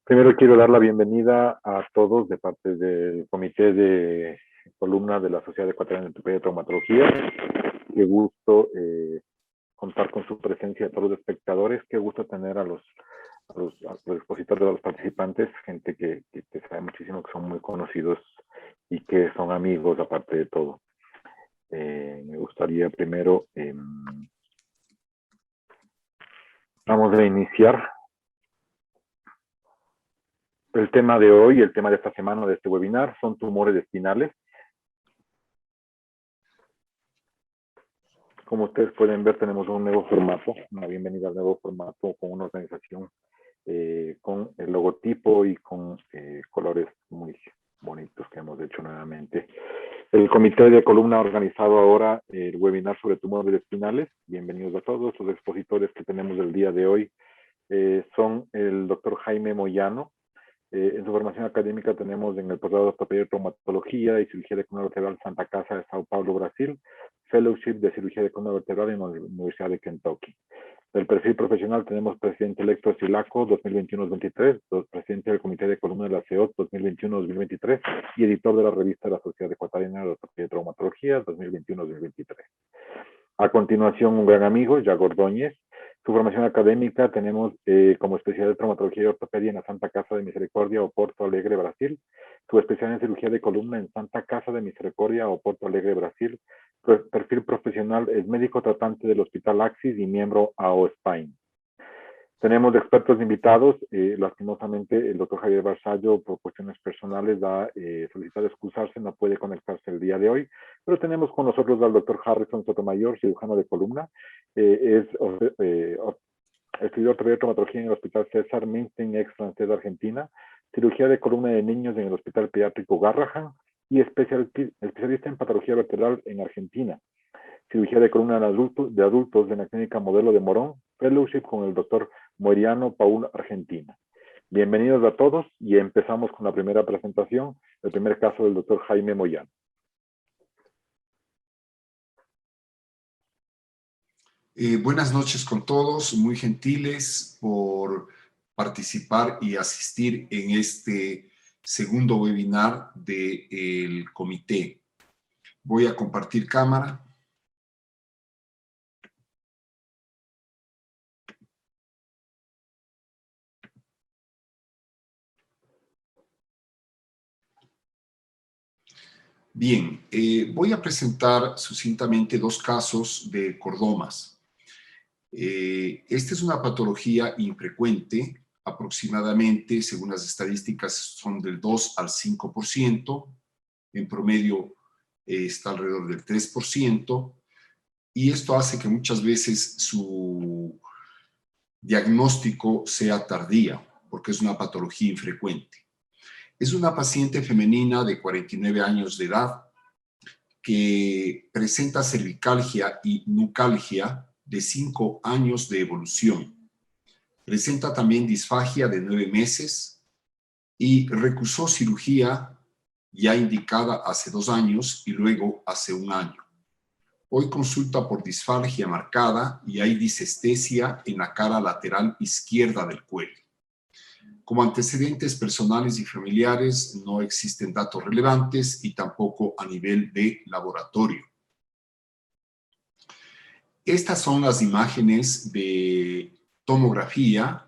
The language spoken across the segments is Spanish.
Primero quiero dar la bienvenida a todos de parte del Comité de Columna de la Sociedad Ecuatoriana de Ortopedia y Traumatología. Qué gusto contar con su presencia a todos los espectadores. Qué gusto tener a los expositores, a los participantes, gente que sabe muchísimo, que son muy conocidos y que son amigos aparte de todo. Me gustaría primero, vamos a iniciar. El tema de hoy, el tema de esta semana, de este webinar, son tumores espinales. Como ustedes pueden ver, tenemos un nuevo formato, una bienvenida al nuevo formato con una organización con el logotipo y con colores muy bonitos que hemos hecho nuevamente. El comité de columna ha organizado ahora el webinar sobre tumores espinales. Bienvenidos a todos. Los expositores que tenemos el día de hoy son el doctor Jaime Moyano. En su formación académica tenemos en el posgrado de ortopedia y traumatología y cirugía de columna vertebral Santa Casa de Sao Paulo, Brasil, fellowship de cirugía de columna vertebral en la Universidad de Kentucky. Del perfil profesional tenemos presidente electo Silaco 2021-2023, presidente del comité de columna de la CEOT 2021-2023 y editor de la revista de la Sociedad Ecuatoriana de Ortopedia y Traumatología 2021-2023. A continuación, un gran amigo, Yago Ordóñez. Su formación académica tenemos como especialidad de traumatología y ortopedia en la Santa Casa de Misericordia, Oporto Alegre, Brasil. Su especialidad en cirugía de columna en Santa Casa de Misericordia, Oporto Alegre, Brasil. Su perfil profesional es médico tratante del Hospital Axis y miembro AO Spine. Tenemos expertos invitados. Lastimosamente, el doctor Javier Barzallo, por cuestiones personales, ha solicitado excusarse, no puede conectarse el día de hoy, pero tenemos con nosotros al doctor Harrison Sotomayor, cirujano de columna. Estudió ortopedia y traumatología en el Hospital César Minstein, ex francés de Argentina, cirugía de columna de niños en el Hospital Pediátrico Garrahan y especialista en patología vertebral en Argentina. Cirugía de columna de adultos en la clínica Modelo de Morón, fellowship con el doctor Moiriano Paul, Argentina. Bienvenidos a todos y empezamos con la primera presentación, el primer caso del doctor Jaime Moyano. Buenas noches con todos, muy gentiles por participar y asistir en este segundo webinar del comité. Voy a compartir cámara. Bien, voy a presentar sucintamente dos casos de cordomas. Esta es una patología infrecuente, aproximadamente, según las estadísticas, son del 2 al 5%, en promedio está alrededor del 3%, y esto hace que muchas veces su diagnóstico sea tardío, porque es una patología infrecuente. Es una paciente femenina de 49 años de edad que presenta cervicalgia y nucalgia de 5 años de evolución. Presenta también disfagia de 9 meses y recusó cirugía ya indicada hace 2 años y luego hace 1 año. Hoy consulta por disfagia marcada y hay disestesia en la cara lateral izquierda del cuello. Como antecedentes personales y familiares no existen datos relevantes y tampoco a nivel de laboratorio. Estas son las imágenes de tomografía,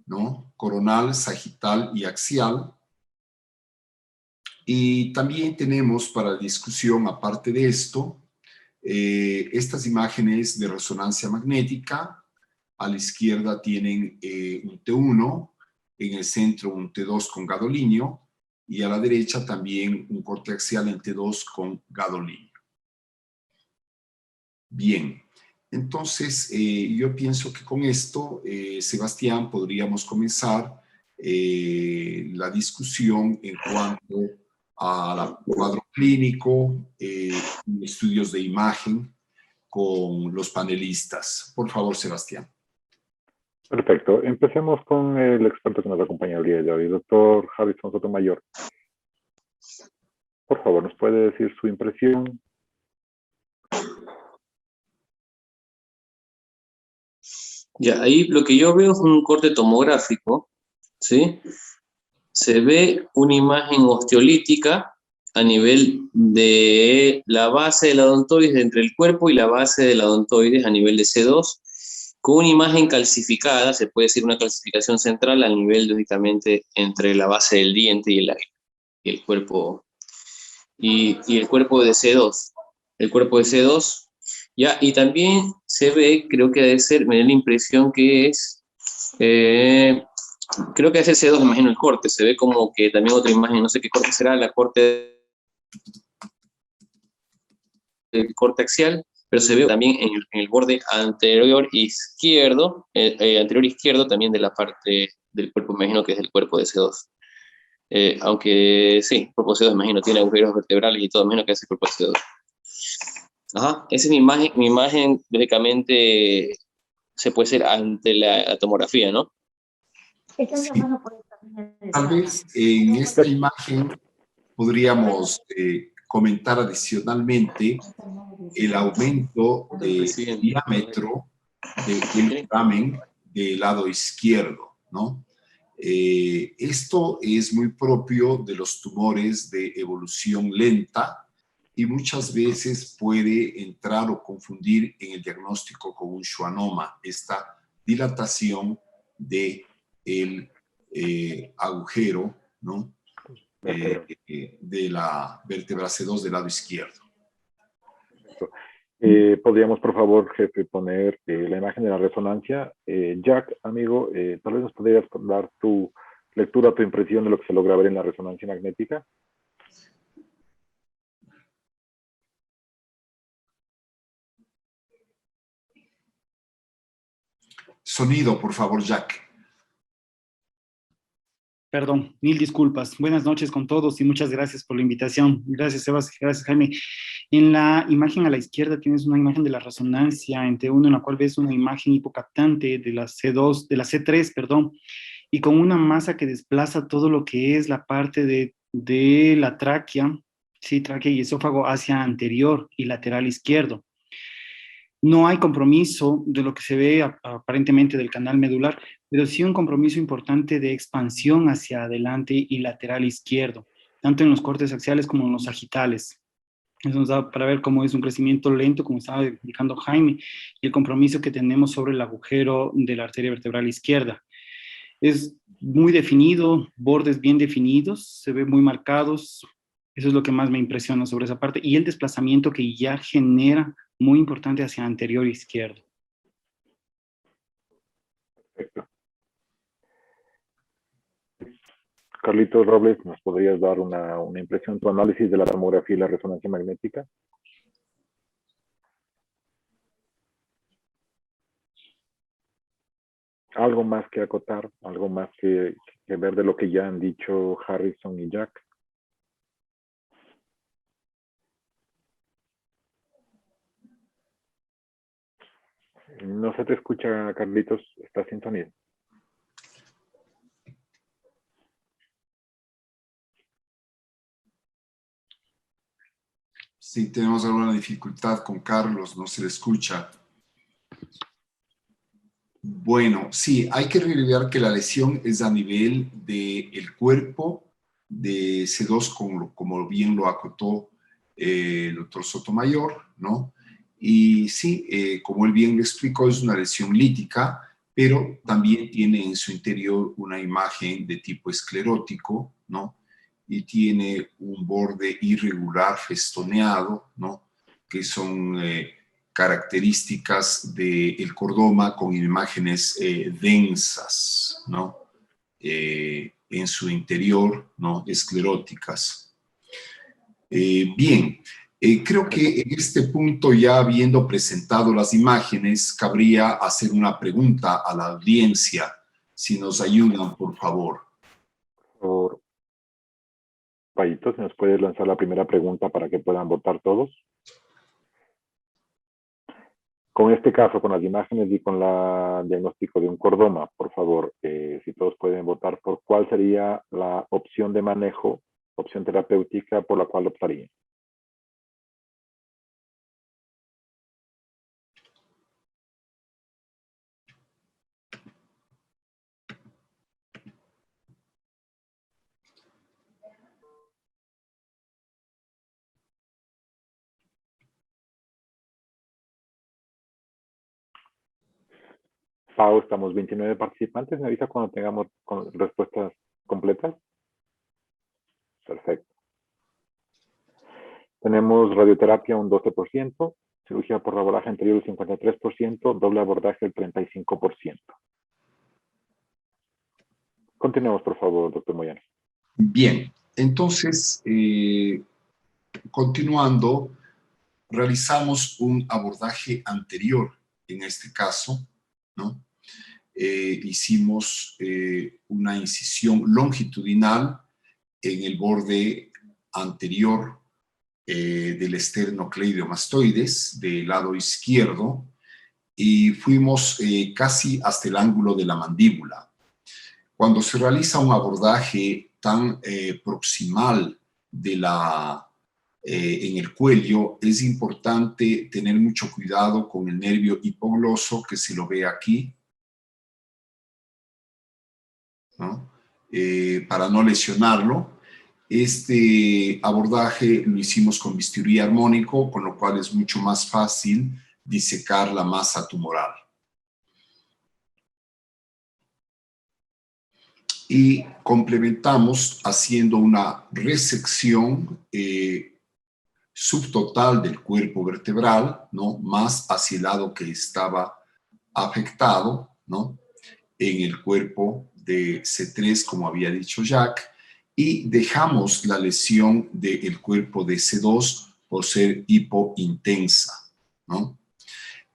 ¿no? Coronal, sagital y axial. Y también tenemos para discusión, aparte de esto, estas imágenes de resonancia magnética. A la izquierda tienen un T1, en el centro un T2 con gadolinio y a la derecha también un corte axial en T2 con gadolinio. Bien, entonces yo pienso que con esto, Sebastián, podríamos comenzar la discusión en cuanto al cuadro clínico, estudios de imagen con los panelistas. Por favor, Sebastián. Perfecto. Empecemos con el experto que nos acompaña el día de hoy, doctor Harrison Sotomayor. Por favor, ¿nos puede decir su impresión? Ya, ahí lo que yo veo es un corte tomográfico, ¿sí? se ve una imagen osteolítica a nivel de la base de la odontoides entre el cuerpo y la base de la odontoides a nivel de C2, con una imagen calcificada, se puede decir una calcificación central al nivel, lógicamente, entre la base del diente y el cuerpo, y el cuerpo de C2. El cuerpo de C2, ya, y también se ve, creo que debe ser, me da la impresión que es, creo que es el C2, me imagino el corte, se ve como que también otra imagen, no sé qué corte será, la corte del corte axial, pero se ve también en el borde anterior izquierdo, anterior izquierdo también de la parte del cuerpo, me imagino que es el cuerpo de C2. Aunque sí, el cuerpo C2, imagino, tiene agujeros vertebrales y todo, imagino que es el cuerpo C2. Ajá, esa es mi imagen, lógicamente, se puede hacer ante la tomografía, ¿no? Sí. Tal vez en esta imagen podríamos comentar adicionalmente el aumento de diámetro del foramen del lado izquierdo, ¿no? Esto es muy propio de los tumores de evolución lenta y muchas veces puede entrar o confundir en el diagnóstico con un schwannoma, esta dilatación de el agujero, ¿no? De la vértebra C2 del lado izquierdo. Podríamos, por favor, jefe, poner la imagen de la resonancia. Jack, amigo, tal vez nos podrías dar tu lectura, tu impresión de lo que se logra ver en la resonancia magnética. Sonido, por favor, Jack. Perdón, mil disculpas. Buenas noches con todos y muchas gracias por la invitación. Gracias, Sebas. Gracias, Jaime. En la imagen a la izquierda tienes una imagen de la resonancia entre uno en la cual ves una imagen hipocaptante de la C2, de la C3, perdón, y con una masa que desplaza todo lo que es la parte de la tráquea, sí, tráquea y esófago hacia anterior y lateral izquierdo. No hay compromiso de lo que se ve aparentemente del canal medular, pero sí un compromiso importante de expansión hacia adelante y lateral izquierdo, tanto en los cortes axiales como en los sagitales. Eso nos da para ver cómo es un crecimiento lento, como estaba indicando Jaime, y el compromiso que tenemos sobre el agujero de la arteria vertebral izquierda. Es muy definido, bordes bien definidos, se ven muy marcados. Eso es lo que más me impresiona sobre esa parte. Y el desplazamiento que ya genera muy importante hacia anterior izquierdo. Perfecto. Carlitos Robles, ¿nos podrías dar una impresión, tu análisis de la tomografía y la resonancia magnética? ¿Algo más que acotar? ¿Algo más que ver de lo que ya han dicho Harrison y Jack? No se te escucha, Carlitos, estás sin sonido. Sí, tenemos alguna dificultad con Carlos, no se le escucha. Bueno, sí, hay que recordar que la lesión es a nivel del cuerpo de C2, como bien lo acotó el doctor Sotomayor, ¿no? Y sí, como él bien lo explicó, es una lesión lítica, pero también tiene en su interior una imagen de tipo esclerótico, ¿no? Y tiene un borde irregular festoneado, ¿no? Que son características del cordoma con imágenes densas, ¿no? En su interior, ¿no? Escleróticas. Bien, creo que en este punto, ya habiendo presentado las imágenes, cabría hacer una pregunta a la audiencia, si nos ayudan, por favor. Por Payito, ¿se nos puede lanzar la primera pregunta para que puedan votar todos? Con este caso, con las imágenes y con el diagnóstico de un cordoma, por favor, si todos pueden votar por cuál sería la opción de manejo, opción terapéutica por la cual optarían. Pau, estamos 29 participantes. Me avisa cuando tengamos respuestas completas. Perfecto. Tenemos radioterapia un 12%, cirugía por abordaje anterior un 53%, doble abordaje el 35%. Continuemos, por favor, doctor Moyano. Bien, entonces, continuando, realizamos un abordaje anterior en este caso, ¿no? Hicimos una incisión longitudinal en el borde anterior del esternocleidomastoides, del lado izquierdo, y fuimos casi hasta el ángulo de la mandíbula. Cuando se realiza un abordaje tan proximal de en el cuello, es importante tener mucho cuidado con el nervio hipogloso, que se lo ve aquí, ¿no? Para no lesionarlo. Este abordaje lo hicimos con bisturí armónico, con lo cual es mucho más fácil disecar la masa tumoral. Y complementamos haciendo una resección subtotal del cuerpo vertebral, ¿no? Más hacia el lado que estaba afectado, ¿no? En el cuerpo de C3, como había dicho Jack, y dejamos la lesión del cuerpo de C2 por ser hipointensa, ¿no?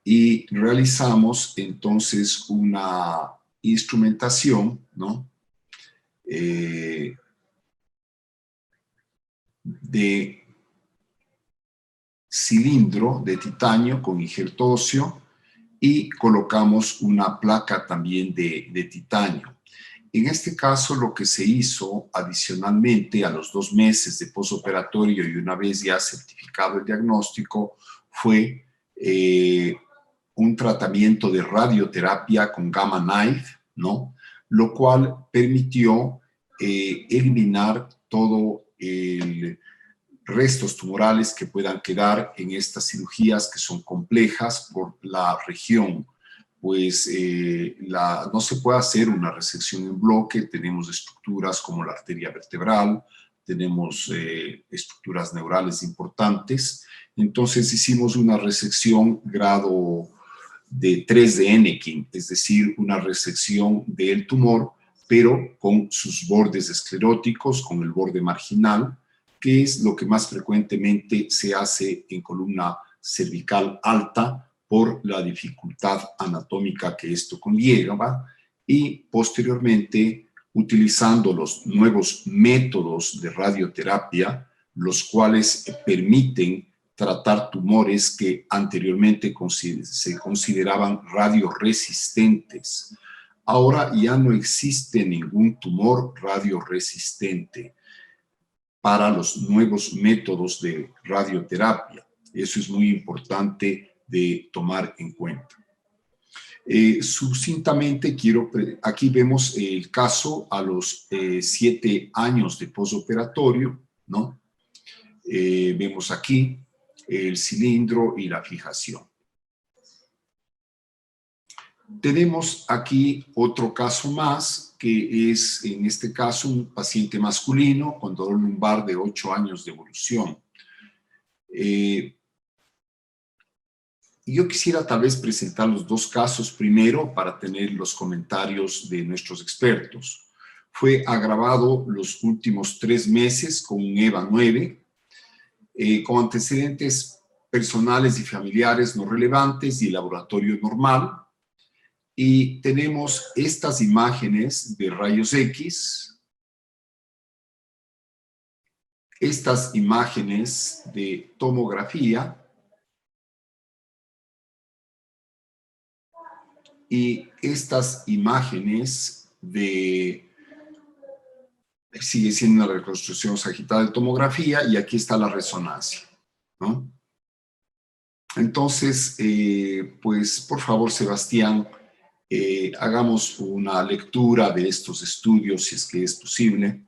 Y realizamos entonces una instrumentación, ¿no? De cilindro de titanio con injerto óseo y colocamos una placa también de titanio. En este caso, lo que se hizo adicionalmente a los 2 meses de posoperatorio y una vez ya certificado el diagnóstico fue un tratamiento de radioterapia con gamma knife, ¿no? Lo cual permitió eliminar todo el restos tumorales que puedan quedar en estas cirugías que son complejas por la región, pues no se puede hacer una resección en bloque. Tenemos estructuras como la arteria vertebral, tenemos estructuras neurales importantes, entonces hicimos una resección grado de 3 de Enneking, es decir, una resección del tumor, pero con sus bordes escleróticos, con el borde marginal, que es lo que más frecuentemente se hace en columna cervical alta por la dificultad anatómica que esto conlleva, y posteriormente utilizando los nuevos métodos de radioterapia, los cuales permiten tratar tumores que anteriormente se consideraban radioresistentes. Ahora ya no existe ningún tumor radioresistente para los nuevos métodos de radioterapia. Eso es muy importante de tomar en cuenta. Sucintamente, aquí vemos el caso a los 7 años de posoperatorio, ¿no? Vemos aquí el cilindro y la fijación. Tenemos aquí otro caso más, que es en este caso un paciente masculino con dolor lumbar de 8 años de evolución. Yo quisiera tal vez presentar los 2 casos primero para tener los comentarios de nuestros expertos. Fue agravado los últimos 3 meses con un EVA 9, con antecedentes personales y familiares no relevantes y laboratorio normal. Y tenemos estas imágenes de rayos X, estas imágenes de tomografía y estas imágenes sigue siendo una reconstrucción sagital de tomografía, y aquí está la resonancia, ¿no? Entonces, pues por favor, Sebastián, hagamos una lectura de estos estudios, si es que es posible.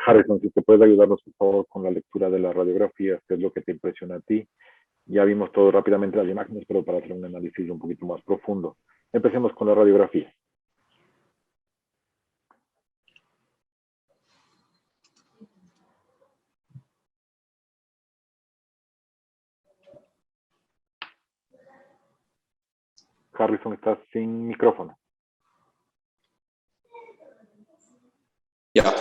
Harrison, si te puedes ayudarnos, por favor, con la lectura de las radiografías, qué es lo que te impresiona a ti, Ya vimos todo rápidamente las imágenes, pero para hacer un análisis un poquito más profundo. Empecemos con la radiografía. Harrison, estás sin micrófono. Ya.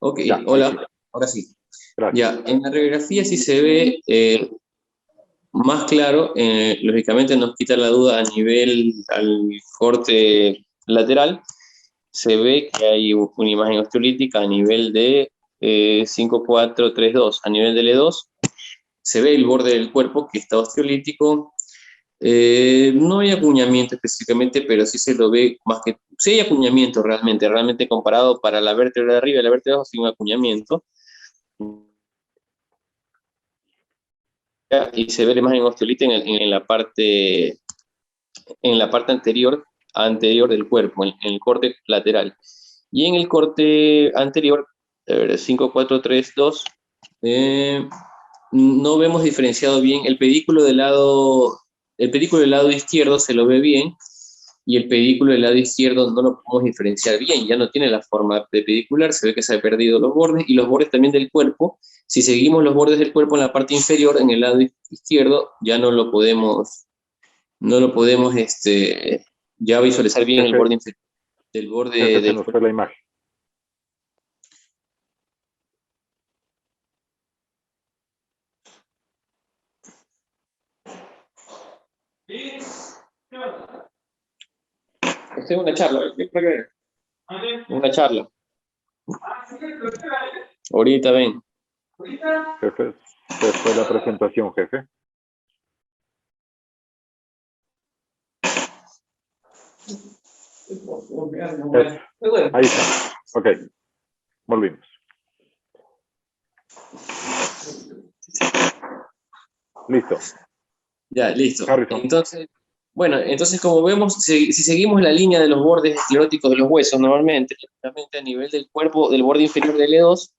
Ok, Ya, hola, sí. ahora sí. Gracias. Ya, en la radiografía sí se ve más claro, lógicamente nos quita la duda a nivel al corte lateral, se ve que hay una imagen osteolítica a nivel de 5432, a nivel del E2, se ve el borde del cuerpo que está osteolítico. No hay acuñamiento específicamente, pero sí se lo ve más que... Sí hay acuñamiento realmente comparado para la vértebra de arriba y la vértebra de abajo, sí un acuñamiento. Y se ve la imagen osteolítica en la parte anterior del cuerpo, en el corte lateral. Y en el corte anterior, 5432, no vemos diferenciado bien el pedículo del lado izquierdo se lo ve bien, y el pedículo del lado izquierdo no lo podemos diferenciar bien, ya no tiene la forma de pedicular, se ve que se han perdido los bordes, y los bordes también del cuerpo. Si seguimos los bordes del cuerpo en la parte inferior, en el lado izquierdo, ya no lo podemos ya visualizar bien el borde inferior del borde Jefe, se del nos cuerpo. fue la imagen. Estoy en una charla, una charla. Ahorita ven. Jefe, se fue la presentación, jefe. Ahí está. Ok, volvimos. Listo. Ya, listo. Harrison. Entonces como vemos, si seguimos la línea de los bordes escleróticos de los huesos, normalmente a nivel del cuerpo, del borde inferior del E2,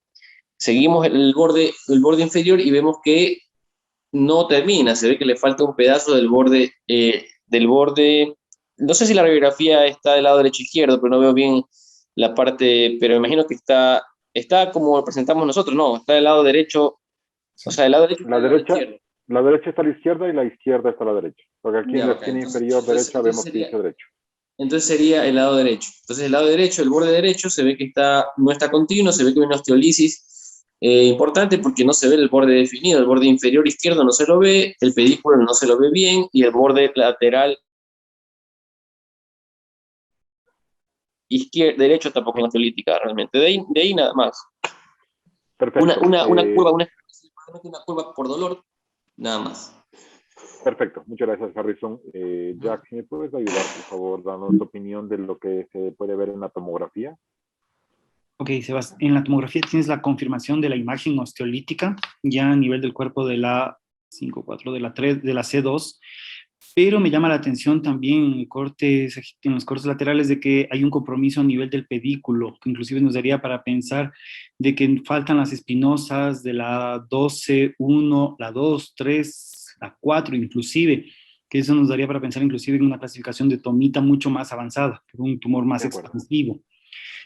seguimos el borde inferior y vemos que no termina, se ve que le falta un pedazo del borde, no sé si la radiografía está del lado derecho o izquierdo, pero no veo bien la parte, pero imagino que está como lo presentamos nosotros, no, está del lado derecho, o sea, del lado derecho está del lado izquierdo. La derecha está a la izquierda y la izquierda está a la derecha. Porque aquí en la esquina inferior derecha vemos que dice derecho. Entonces sería el lado derecho. Entonces el lado derecho, el borde derecho, se ve que no está continuo, se ve que hay una osteolisis importante porque no se ve el borde definido. El borde inferior izquierdo no se lo ve, el pedículo no se lo ve bien, y el borde lateral derecho tampoco hay una osteolítica realmente. De ahí nada más. Perfecto. Una curva por dolor, nada más. Perfecto, muchas gracias, Harrison. Jack, ¿me puedes ayudar, por favor, dando tu opinión de lo que se puede ver en la tomografía? Ok, Sebas, en la tomografía tienes la confirmación de la imagen osteolítica ya a nivel del cuerpo de la 5-4, de la 3, de la C2, pero me llama la atención también en los cortes laterales de que hay un compromiso a nivel del pedículo, que inclusive nos daría para pensar de que faltan las espinosas de la 12-1, la 2-3, la 4 inclusive, que eso nos daría para pensar inclusive en una clasificación de tomita mucho más avanzada, un tumor más expansivo.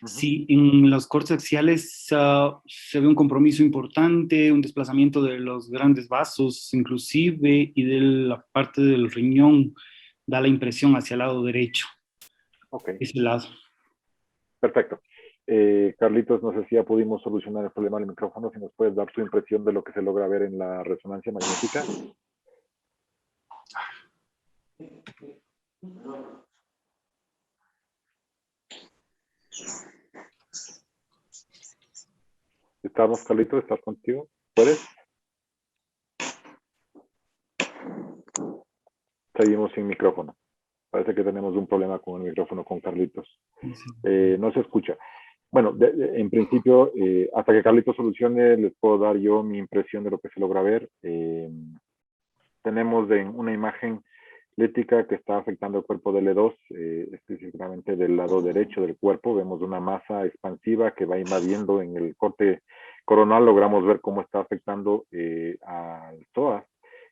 Sí, en los cortes axiales se ve un compromiso importante, un desplazamiento de los grandes vasos inclusive, y de la parte del riñón da la impresión hacia el lado derecho. Ok. Ese lado. Perfecto. Carlitos, no sé si ya pudimos solucionar el problema del micrófono, si nos puedes dar tu impresión de lo que se logra ver en la resonancia magnética. ¿Estamos, Carlitos? ¿Estás contigo? ¿Puedes? Seguimos sin micrófono. Parece que tenemos un problema con el micrófono con Carlitos. No se escucha. Bueno, en principio, hasta que Carlitos solucione, les puedo dar yo mi impresión de lo que se logra ver. Tenemos una imagen lítica que está afectando el cuerpo del E2, específicamente del lado derecho del cuerpo. Vemos una masa expansiva que va invadiendo en el corte coronal. Logramos ver cómo está afectando al psoas.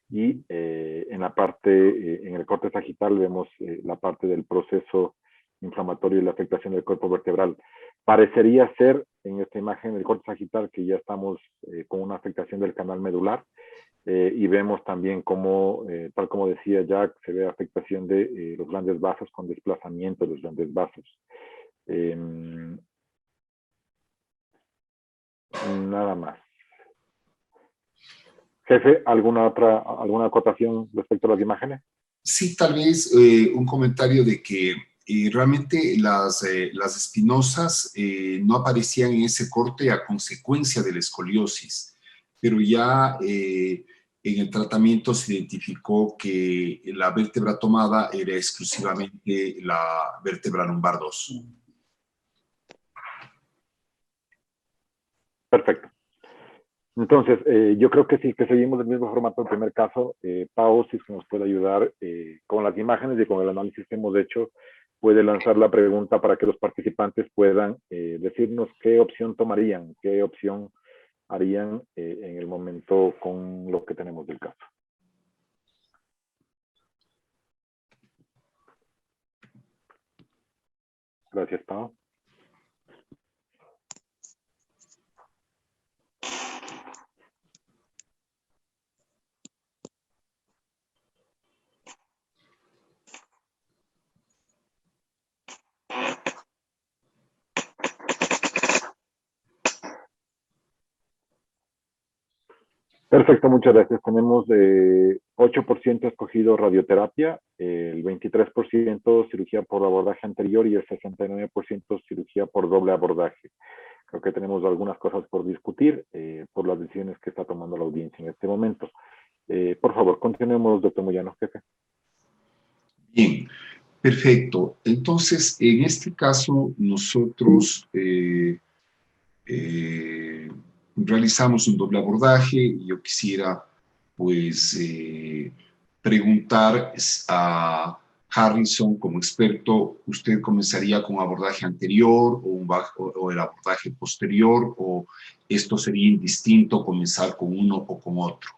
y en la parte, en el corte sagital vemos la parte del proceso inflamatorio y la afectación del cuerpo vertebral. Parecería ser en esta imagen del corte sagital que ya estamos con una afectación del canal medular, y vemos también como, tal como decía Jack, se ve afectación de los grandes vasos con desplazamiento de los grandes vasos. Nada más. Jefe, ¿alguna acotación respecto a las imágenes? Sí, tal vez un comentario de que realmente las espinosas no aparecían en ese corte a consecuencia de la escoliosis, pero ya en el tratamiento se identificó que la vértebra tomada era exclusivamente la vértebra lumbar 2. Perfecto. Entonces, yo creo que sí, que seguimos el mismo formato del primer caso. Pau, si es que nos puede ayudar con las imágenes y con el análisis que hemos hecho, puede lanzar la pregunta para que los participantes puedan decirnos qué opción tomarían, qué opción harían en el momento con lo que tenemos del caso. Gracias, Pau. Perfecto, muchas gracias. Tenemos 8% escogido radioterapia, el 23% cirugía por abordaje anterior y el 69% cirugía por doble abordaje. Creo que tenemos algunas cosas por discutir por las decisiones que está tomando la audiencia en este momento. Por favor, continuemos, doctor Moyano, jefe. Bien, perfecto. Entonces, en este caso, nosotros realizamos un doble abordaje y yo quisiera, pues, preguntar a Harrison como experto, ¿usted comenzaría con un abordaje anterior o el abordaje posterior, o esto sería indistinto comenzar con uno o con otro?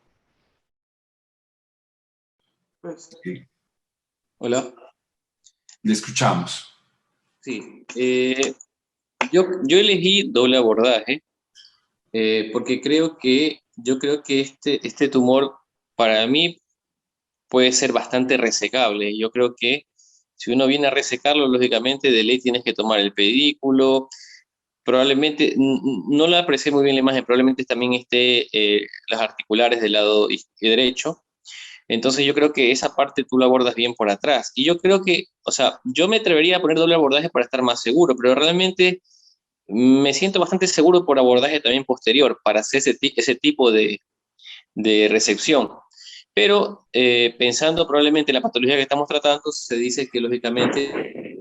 Sí. Hola. Le escuchamos. Sí. Yo elegí doble abordaje porque yo creo que este tumor para mí puede ser bastante resecable. Yo creo que si uno viene a resecarlo, lógicamente de ley tienes que tomar el pedículo. Probablemente, no la aprecié muy bien la imagen, probablemente también esté las articulares del lado derecho. Entonces yo creo que esa parte tú la abordas bien por atrás. Y yo creo que, o sea, yo me atrevería a poner doble abordaje para estar más seguro, pero realmente me siento bastante seguro por abordaje también posterior, para hacer ese tipo de resección. Pero pensando probablemente en la patología que estamos tratando, se dice que lógicamente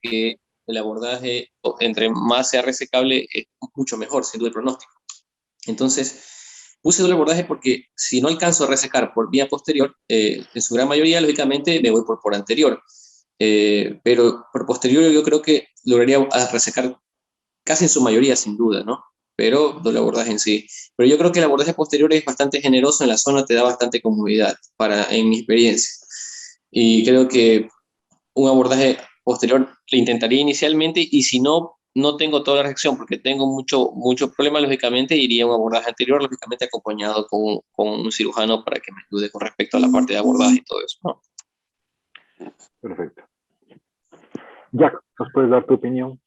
que el abordaje, entre más sea resecable, es mucho mejor, sin duda el pronóstico. Entonces, puse doble abordaje porque si no alcanzo a resecar por vía posterior, en su gran mayoría, lógicamente, me voy por anterior. Pero por posterior yo creo que lograría resecar casi en su mayoría, sin duda, ¿no? Pero doble abordaje en sí. Pero yo creo que el abordaje posterior es bastante generoso en la zona, te da bastante comodidad, en mi experiencia. Y creo que un abordaje posterior le intentaría inicialmente, y si no tengo toda la reacción porque tengo mucho problema, lógicamente iría a un abordaje anterior, lógicamente acompañado con un cirujano para que me ayude con respecto a la parte de abordaje y todo eso, ¿no? Perfecto. Jack, ¿nos puedes dar tu opinión?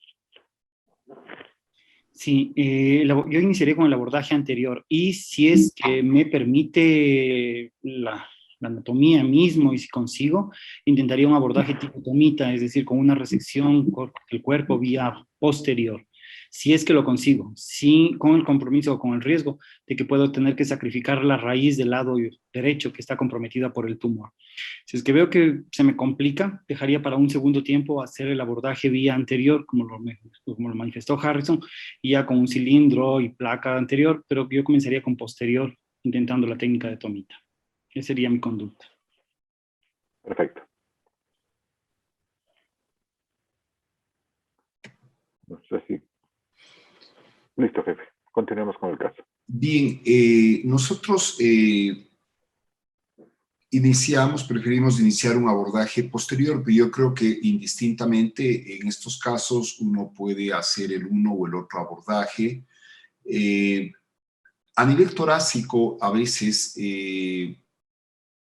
Sí, yo iniciaré con el abordaje anterior y si es que me permite la anatomía mismo y si consigo, intentaría un abordaje tipo tomita, es decir, con una resección del cuerpo vía posterior. Si es que lo consigo, sí, con el compromiso o con el riesgo de que puedo tener que sacrificar la raíz del lado derecho que está comprometida por el tumor. Si es que veo que se me complica, dejaría para un segundo tiempo hacer el abordaje vía anterior, como lo manifestó Harrison, y ya con un cilindro y placa anterior, pero yo comenzaría con posterior, intentando la técnica de tomita. Esa sería mi conducta. Perfecto. No sé si... Listo, jefe. Continuemos con el caso. Bien, nosotros preferimos iniciar un abordaje posterior, pero yo creo que indistintamente en estos casos uno puede hacer el uno o el otro abordaje. A nivel torácico, a veces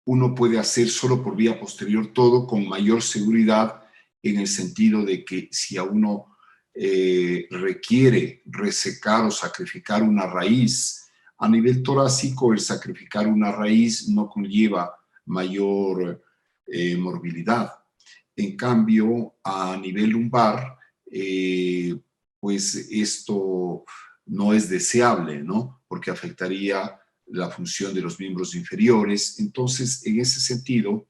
uno puede hacer solo por vía posterior todo con mayor seguridad, en el sentido de que si a uno requiere resecar o sacrificar una raíz, a nivel torácico el sacrificar una raíz no conlleva mayor morbilidad. En cambio, a nivel lumbar, pues esto no es deseable, ¿no? Porque afectaría la función de los miembros inferiores. Entonces, en ese sentido,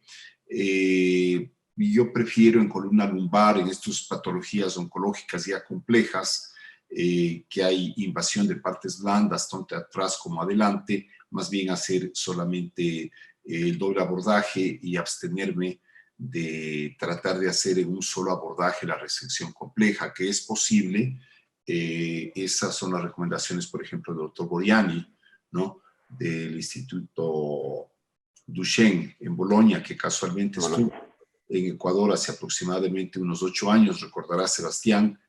yo prefiero en columna lumbar, en estas patologías oncológicas ya complejas, que hay invasión de partes blandas, tanto atrás como adelante, más bien hacer solamente el doble abordaje y abstenerme de tratar de hacer en un solo abordaje la resección compleja, que es posible. Esas son las recomendaciones, por ejemplo, del doctor Boriani, ¿no? Del Instituto Duchenne en Bolonia, que casualmente estuvo en Ecuador hace aproximadamente unos 8 años, recordará Sebastián,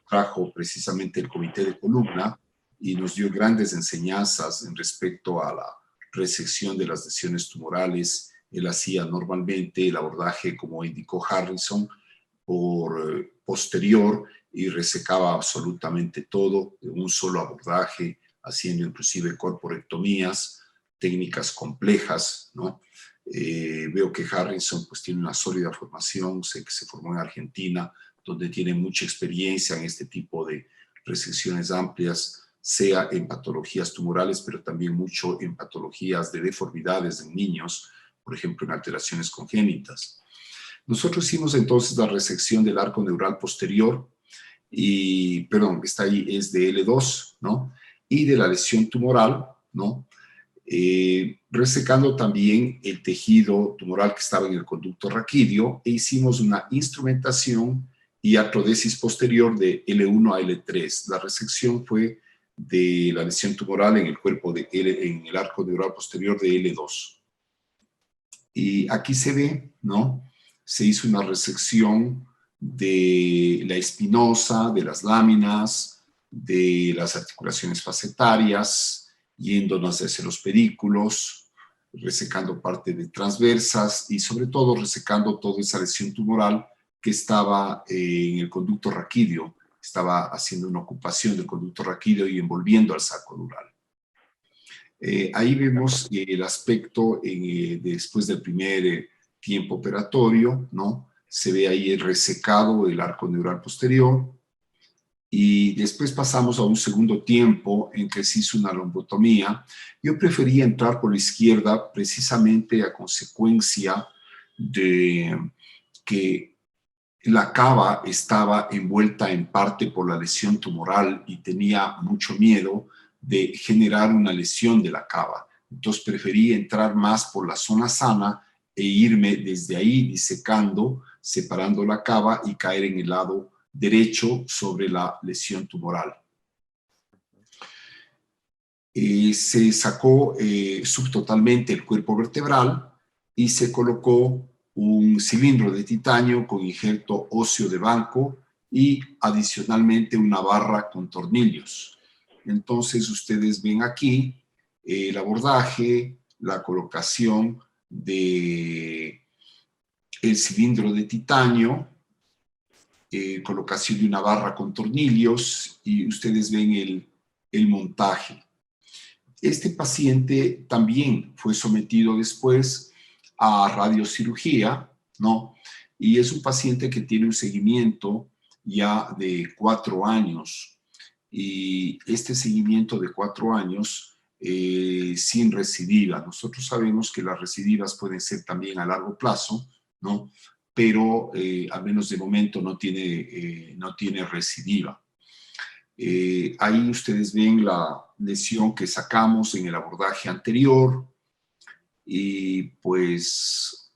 trajo precisamente el comité de columna y nos dio grandes enseñanzas en respecto a la resección de las lesiones tumorales. Él hacía normalmente el abordaje, como indicó Harrison, por posterior y resecaba absolutamente todo en un solo abordaje, haciendo inclusive corporectomías, técnicas complejas, ¿no? Veo que Harrison pues tiene una sólida formación, sé que se formó en Argentina, donde tiene mucha experiencia en este tipo de resecciones amplias, sea en patologías tumorales, pero también mucho en patologías de deformidades en niños, por ejemplo, en alteraciones congénitas. Nosotros hicimos entonces la resección del arco neural posterior, y, perdón, está ahí, es de L2, ¿no? Y de la lesión tumoral, ¿no? Resecando también el tejido tumoral que estaba en el conducto raquídeo, e hicimos una instrumentación y artrodesis posterior de L1 a L3. La resección fue de la lesión tumoral en el cuerpo de L, en el arco neural posterior de L2. Y aquí se ve, ¿no? Se hizo una resección de la espinosa, de las láminas, de las articulaciones facetarias, yéndonos hacia los pedículos, resecando parte de transversas y sobre todo resecando toda esa lesión tumoral que estaba en el conducto raquídeo, estaba haciendo una ocupación del conducto raquídeo y envolviendo al saco dural. Ahí vemos el aspecto después del primer tiempo operatorio, ¿no? Se ve ahí el resecado del arco neural posterior, y después pasamos a un segundo tiempo en que se hizo una lombotomía. Yo prefería entrar por la izquierda precisamente a consecuencia de que la cava estaba envuelta en parte por la lesión tumoral y tenía mucho miedo de generar una lesión de la cava. Entonces preferí entrar más por la zona sana e irme desde ahí disecando, separando la cava y caer en el lado derecho sobre la lesión tumoral. Se sacó subtotalmente el cuerpo vertebral y se colocó un cilindro de titanio con injerto óseo de banco y adicionalmente una barra con tornillos. Entonces ustedes ven aquí el abordaje, la colocación de el cilindro de titanio, colocación de una barra con tornillos, y ustedes ven el montaje. Este paciente también fue sometido después a radiocirugía, ¿no? Y es un paciente que tiene un seguimiento ya de 4 años, y este seguimiento de 4 años sin recidiva. Nosotros sabemos que las recidivas pueden ser también a largo plazo, ¿no? Pero al menos de momento no tiene recidiva. Ahí ustedes ven la lesión que sacamos en el abordaje anterior, y pues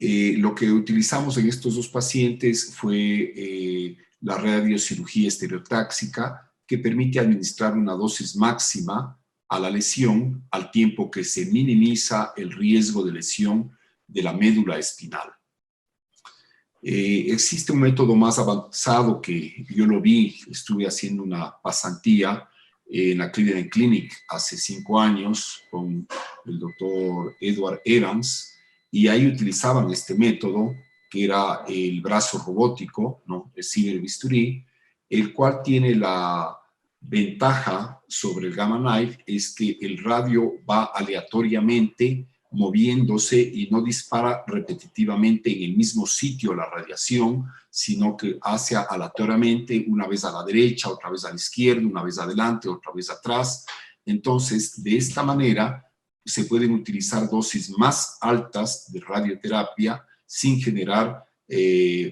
lo que utilizamos en estos dos pacientes fue la radiocirugía estereotáxica, que permite administrar una dosis máxima a la lesión al tiempo que se minimiza el riesgo de lesión de la médula espinal. Existe un método más avanzado que yo lo vi, estuve haciendo una pasantía en la Cleveland Clinic hace 5 años con el doctor Edward Evans, y ahí utilizaban este método que era el brazo robótico, ¿no? El ciberbisturí, el cual tiene la ventaja sobre el Gamma Knife, es que el radio va aleatoriamente moviéndose y no dispara repetitivamente en el mismo sitio la radiación, sino que hace aleatoriamente una vez a la derecha, otra vez a la izquierda, una vez adelante, otra vez atrás. Entonces, de esta manera se pueden utilizar dosis más altas de radioterapia sin generar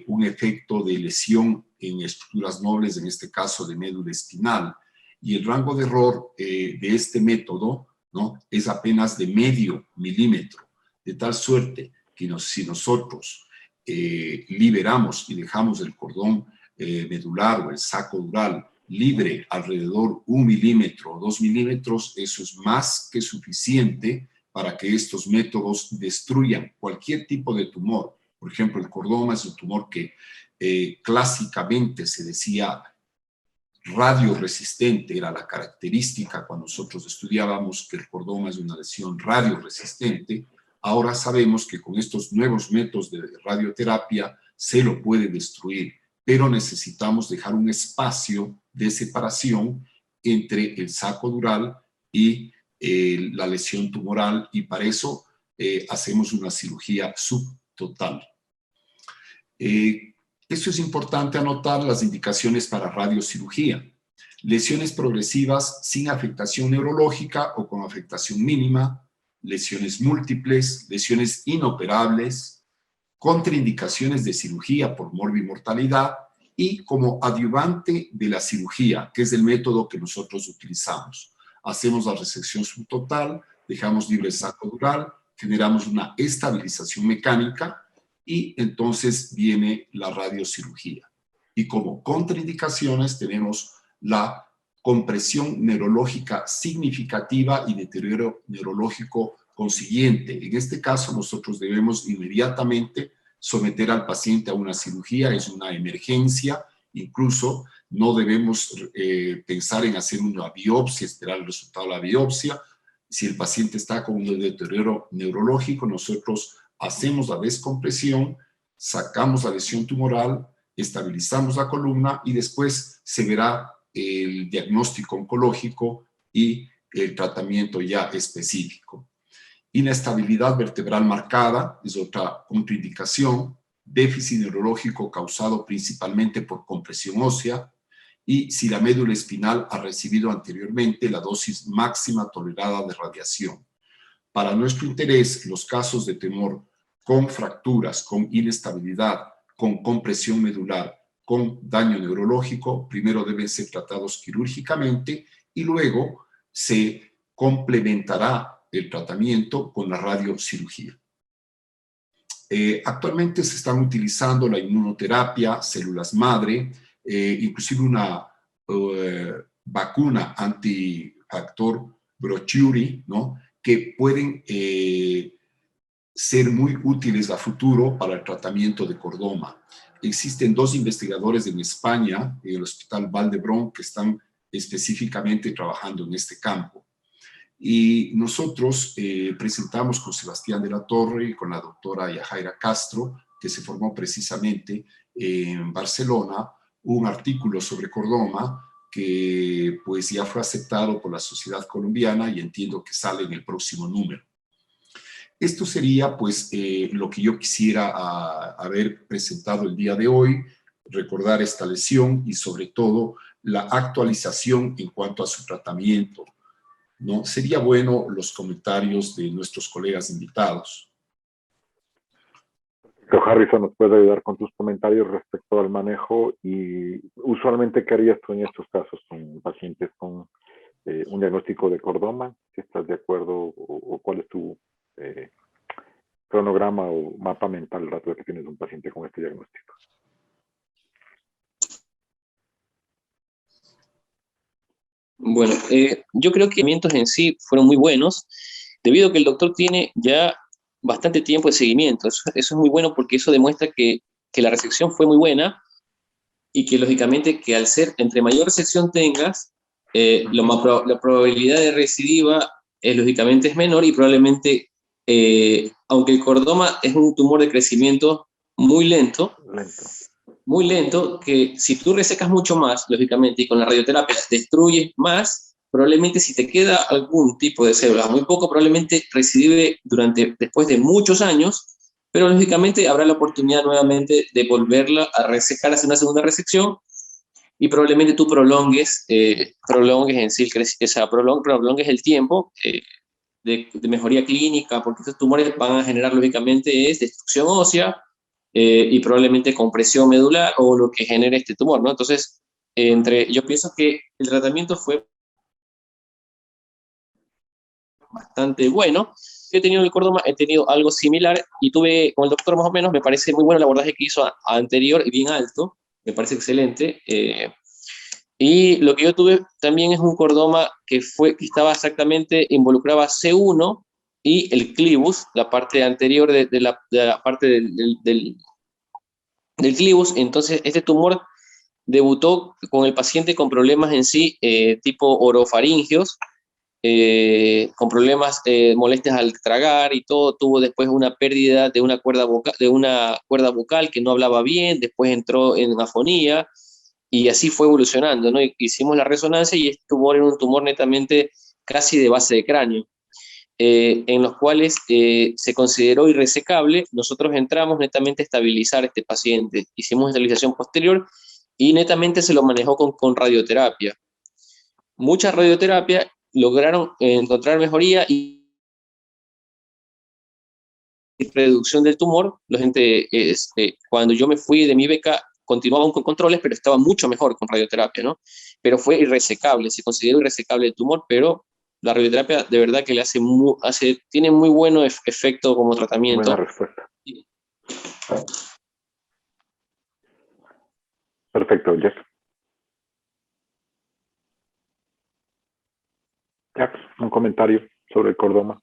un efecto de lesión en estructuras nobles, en este caso de médula espinal. Y el rango de error de este método, ¿no?, es apenas de medio milímetro, de tal suerte que si nosotros liberamos y dejamos el cordón medular o el saco dural libre alrededor 1 milímetro o 2 milímetros, eso es más que suficiente para que estos métodos destruyan cualquier tipo de tumor. Por ejemplo, el cordoma es un tumor que clásicamente se decía radioresistente, era la característica cuando nosotros estudiábamos que el cordoma es una lesión radioresistente. Ahora sabemos que con estos nuevos métodos de radioterapia se lo puede destruir, pero necesitamos dejar un espacio de separación entre el saco dural y la lesión tumoral, y para eso hacemos una cirugía subtotal. Esto es importante anotar las indicaciones para radiocirugía. Lesiones progresivas sin afectación neurológica o con afectación mínima, lesiones múltiples, lesiones inoperables, contraindicaciones de cirugía por morbimortalidad y como adyuvante de la cirugía, que es el método que nosotros utilizamos. Hacemos la resección subtotal, dejamos libre el saco dural, generamos una estabilización mecánica y entonces viene la radiocirugía. Y como contraindicaciones tenemos la compresión neurológica significativa y deterioro neurológico consiguiente. En este caso, nosotros debemos inmediatamente someter al paciente a una cirugía, es una emergencia, incluso no debemos pensar en hacer una biopsia, esperar el resultado de la biopsia. Si el paciente está con un deterioro neurológico, nosotros hacemos la descompresión, sacamos la lesión tumoral, estabilizamos la columna y después se verá el diagnóstico oncológico y el tratamiento ya específico. Inestabilidad vertebral marcada es otra contraindicación, déficit neurológico causado principalmente por compresión ósea, y si la médula espinal ha recibido anteriormente la dosis máxima tolerada de radiación. Para nuestro interés, los casos de tumor con fracturas, con inestabilidad, con compresión medular, con daño neurológico, primero deben ser tratados quirúrgicamente y luego se complementará el tratamiento con la radiocirugía. Actualmente se están utilizando la inmunoterapia, células madre, inclusive una vacuna antifactor Brochuri, ¿no?, que pueden ser muy útiles a futuro para el tratamiento de cordoma. Existen 2 investigadores en España, en el Hospital Vall d'Hebron, que están específicamente trabajando en este campo. Y nosotros presentamos con Sebastián de la Torre y con la doctora Yajaira Castro, que se formó precisamente en Barcelona, un artículo sobre cordoma que pues ya fue aceptado por la Sociedad Colombiana y entiendo que sale en el próximo número. Esto sería pues lo que yo quisiera haber presentado el día de hoy, recordar esta lesión y sobre todo la actualización en cuanto a su tratamiento, ¿no? Sería bueno los comentarios de nuestros colegas invitados. Harrison, ¿nos puede ayudar con tus comentarios respecto al manejo? Y usualmente, ¿qué harías tú en estos casos con pacientes con un diagnóstico de cordoma? Si estás de acuerdo, o cuál es tu cronograma o mapa mental el rato que tienes un paciente con este diagnóstico. Bueno, yo creo que los tratamientos en sí fueron muy buenos, debido a que el doctor tiene ya bastante tiempo de seguimiento. Eso es muy bueno porque eso demuestra que la resección fue muy buena y que lógicamente que al ser, entre mayor resección tengas, la probabilidad de recidiva lógicamente es menor y probablemente, aunque el cordoma es un tumor de crecimiento muy lento, Lento. muy lento, que si tú resecas mucho más, lógicamente, y con la radioterapia destruyes más, probablemente si te queda algún tipo de célula, muy poco, probablemente recidive después de muchos años, pero lógicamente habrá la oportunidad nuevamente de volverla a resecar, hacer una segunda resección, y probablemente tú prolongues en sí, prolongues el tiempo de mejoría clínica, porque estos tumores van a generar lógicamente es destrucción ósea, y probablemente compresión medular o lo que genere este tumor, ¿no? Entonces, yo pienso que el tratamiento fue bastante bueno. He tenido el cordoma, he tenido algo similar y tuve con el doctor más o menos, me parece muy bueno el abordaje que hizo anterior y bien alto, me parece excelente. Y lo que yo tuve también es un cordoma que estaba exactamente, involucraba C1 y el clivus, la parte anterior de la parte del clivus. Entonces, este tumor debutó con el paciente con problemas en sí, tipo orofaringios, con problemas, molestias al tragar y todo. Tuvo después una pérdida de una cuerda vocal que no hablaba bien, después entró en afonía y así fue evolucionando, ¿no? Hicimos la resonancia y este tumor era un tumor netamente casi de base de cráneo, en los cuales se consideró irresecable. Nosotros entramos netamente a estabilizar a este paciente, hicimos estabilización posterior y netamente se lo manejó con radioterapia. Muchas radioterapias lograron encontrar mejoría y reducción del tumor. La gente, cuando yo me fui de mi beca, continuaban con controles, pero estaba mucho mejor con radioterapia, ¿no? Pero fue irresecable, se consideró irresecable el tumor, pero la radioterapia de verdad que tiene muy buen efecto como Buena tratamiento. respuesta. Perfecto, Jack. Jack, un comentario sobre el cordoma.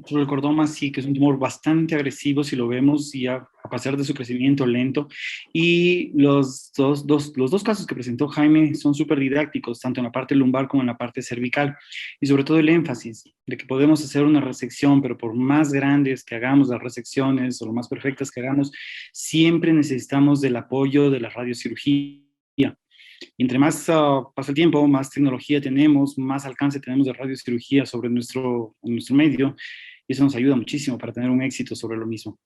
Sobre el cordoma sí que es un tumor bastante agresivo si lo vemos y a pesar de su crecimiento lento. Y los dos casos que presentó Jaime son súper didácticos, tanto en la parte lumbar como en la parte cervical. Y sobre todo el énfasis de que podemos hacer una resección, pero por más grandes que hagamos las resecciones o lo más perfectas que hagamos, siempre necesitamos del apoyo de la radiocirugía. Y entre más pasa el tiempo, más tecnología tenemos, más alcance tenemos de radiocirugía sobre nuestro medio, y eso nos ayuda muchísimo para tener un éxito sobre lo mismo.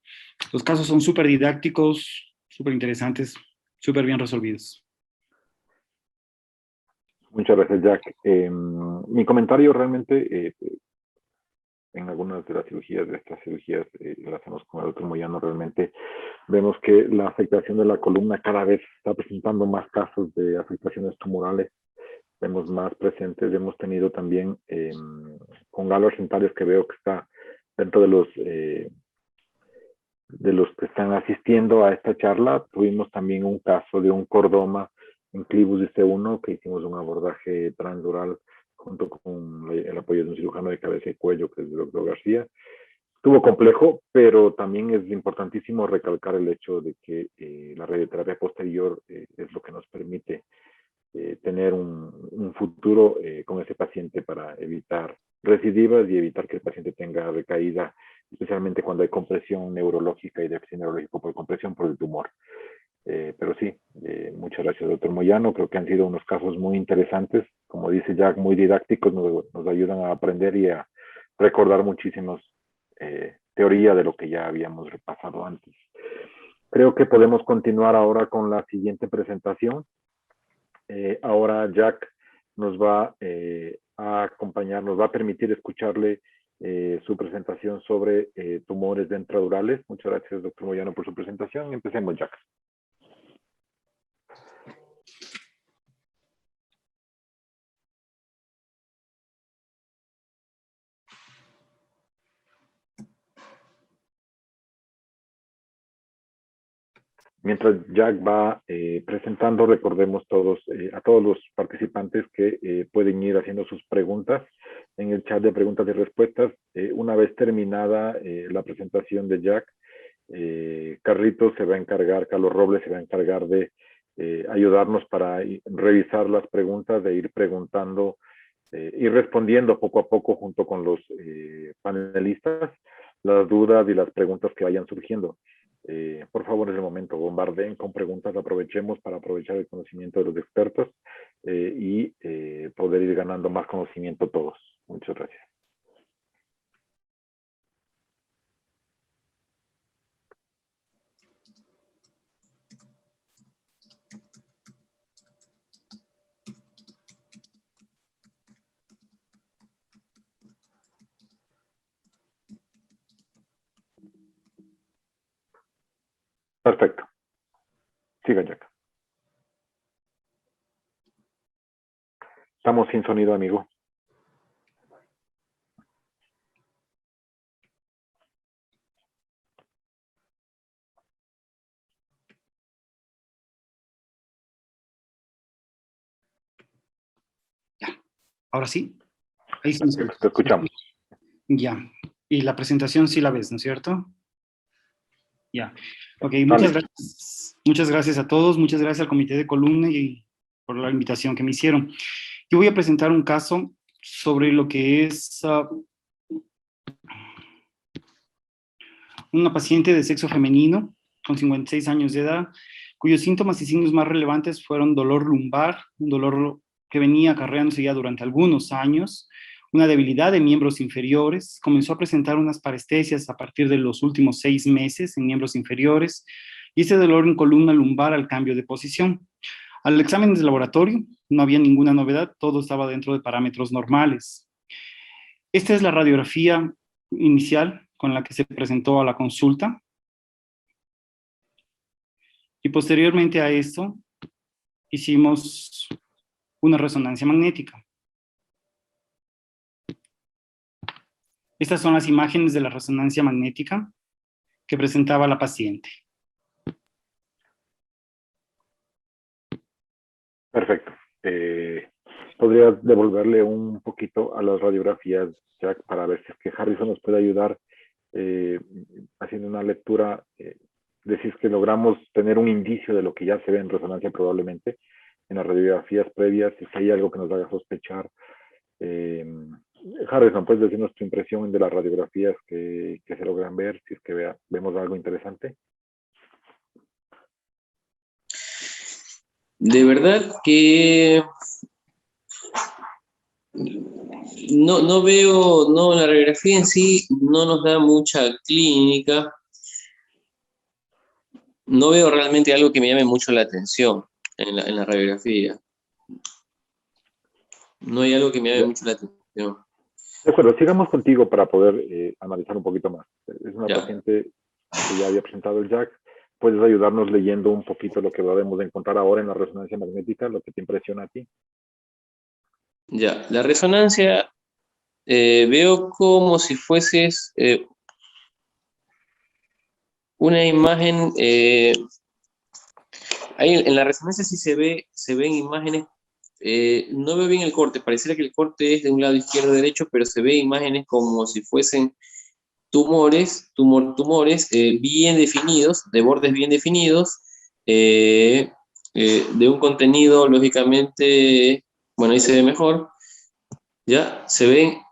Los casos son súper didácticos, súper interesantes, súper bien resolvidos. Muchas gracias, Jack. Mi comentario realmente, en algunas de las cirugías, de estas cirugías, las hacemos con el doctor Moyano, realmente vemos que la afectación de la columna cada vez está presentando más casos de afectaciones tumorales. Vemos más presentes, hemos tenido también con Galo Argentarios, que veo que está dentro de los que están asistiendo a esta charla. Tuvimos también un caso de un cordoma en clivus de C1, que hicimos un abordaje transdural junto con el apoyo de un cirujano de cabeza y cuello, que es el doctor García. Estuvo complejo, pero también es importantísimo recalcar el hecho de que la radioterapia posterior es lo que nos permite tener un futuro con ese paciente para evitar recidivas y evitar que el paciente tenga recaída, especialmente cuando hay compresión neurológica y déficit neurológico por compresión por el tumor. Pero sí, muchas gracias, doctor Moyano. Creo que han sido unos casos muy interesantes, como dice Jack, muy didácticos, nos ayudan a aprender y a recordar muchísimos teoría de lo que ya habíamos repasado antes. Creo que podemos continuar ahora con la siguiente presentación. Ahora Jack nos va a acompañar, nos va a permitir escucharle su presentación sobre tumores dentradurales. Muchas gracias, doctor Moyano, por su presentación. Empecemos, Jack. Mientras Jack va presentando, recordemos todos, a todos los participantes que pueden ir haciendo sus preguntas en el chat de preguntas y respuestas. Una vez terminada la presentación de Jack, Carlos Robles se va a encargar de ayudarnos para revisar las preguntas, de ir preguntando y respondiendo poco a poco junto con los panelistas las dudas y las preguntas que vayan surgiendo. Por favor, en el momento, bombardeen con preguntas, aprovechemos para aprovechar el conocimiento de los expertos y poder ir ganando más conocimiento todos. Muchas gracias. Perfecto. Siga, Jack. Estamos sin sonido, amigo. Ya. Ahora sí. Ahí sí. Te escuchamos. Ya. Y la presentación sí la ves, ¿no es cierto? Ya. Ok, muchas gracias. Muchas gracias a todos. Muchas gracias al comité de columna y por la invitación que me hicieron. Yo voy a presentar un caso sobre lo que es una paciente de sexo femenino con 56 años de edad, cuyos síntomas y signos más relevantes fueron dolor lumbar, un dolor que venía acarreándose ya durante algunos años, una debilidad de miembros inferiores, comenzó a presentar unas parestesias a partir de los últimos 6 meses en miembros inferiores, y ese dolor en columna lumbar al cambio de posición. Al examen de laboratorio no había ninguna novedad, todo estaba dentro de parámetros normales. Esta es la radiografía inicial con la que se presentó a la consulta. Y posteriormente a esto, hicimos una resonancia magnética. Estas son las imágenes de la resonancia magnética que presentaba la paciente. Perfecto. ¿Podrías devolverle un poquito a las radiografías, Jack, para ver si es que Harrison nos puede ayudar haciendo una lectura? Decís que logramos tener un indicio de lo que ya se ve en resonancia probablemente en las radiografías previas, si hay algo que nos haga sospechar. Harrison, ¿puedes decirnos tu impresión de las radiografías que se logran ver, si es que vemos algo interesante? De verdad que no veo, la radiografía en sí no nos da mucha clínica. No veo realmente algo que me llame mucho la atención en la radiografía. No hay algo que me llame mucho la atención. De acuerdo, sigamos contigo para poder analizar un poquito más. Es una paciente que ya había presentado el Jack. ¿Puedes ayudarnos leyendo un poquito lo que podemos encontrar ahora en la resonancia magnética, lo que te impresiona a ti? Ya, la resonancia veo como si fueses una imagen. Ahí en la resonancia sí se ven imágenes. No veo bien el corte, pareciera que el corte es de un lado izquierdo o derecho, pero se ve imágenes como si fuesen tumores bien definidos, de bordes bien definidos, de un contenido, lógicamente, bueno, ahí se ve mejor, ya, se ve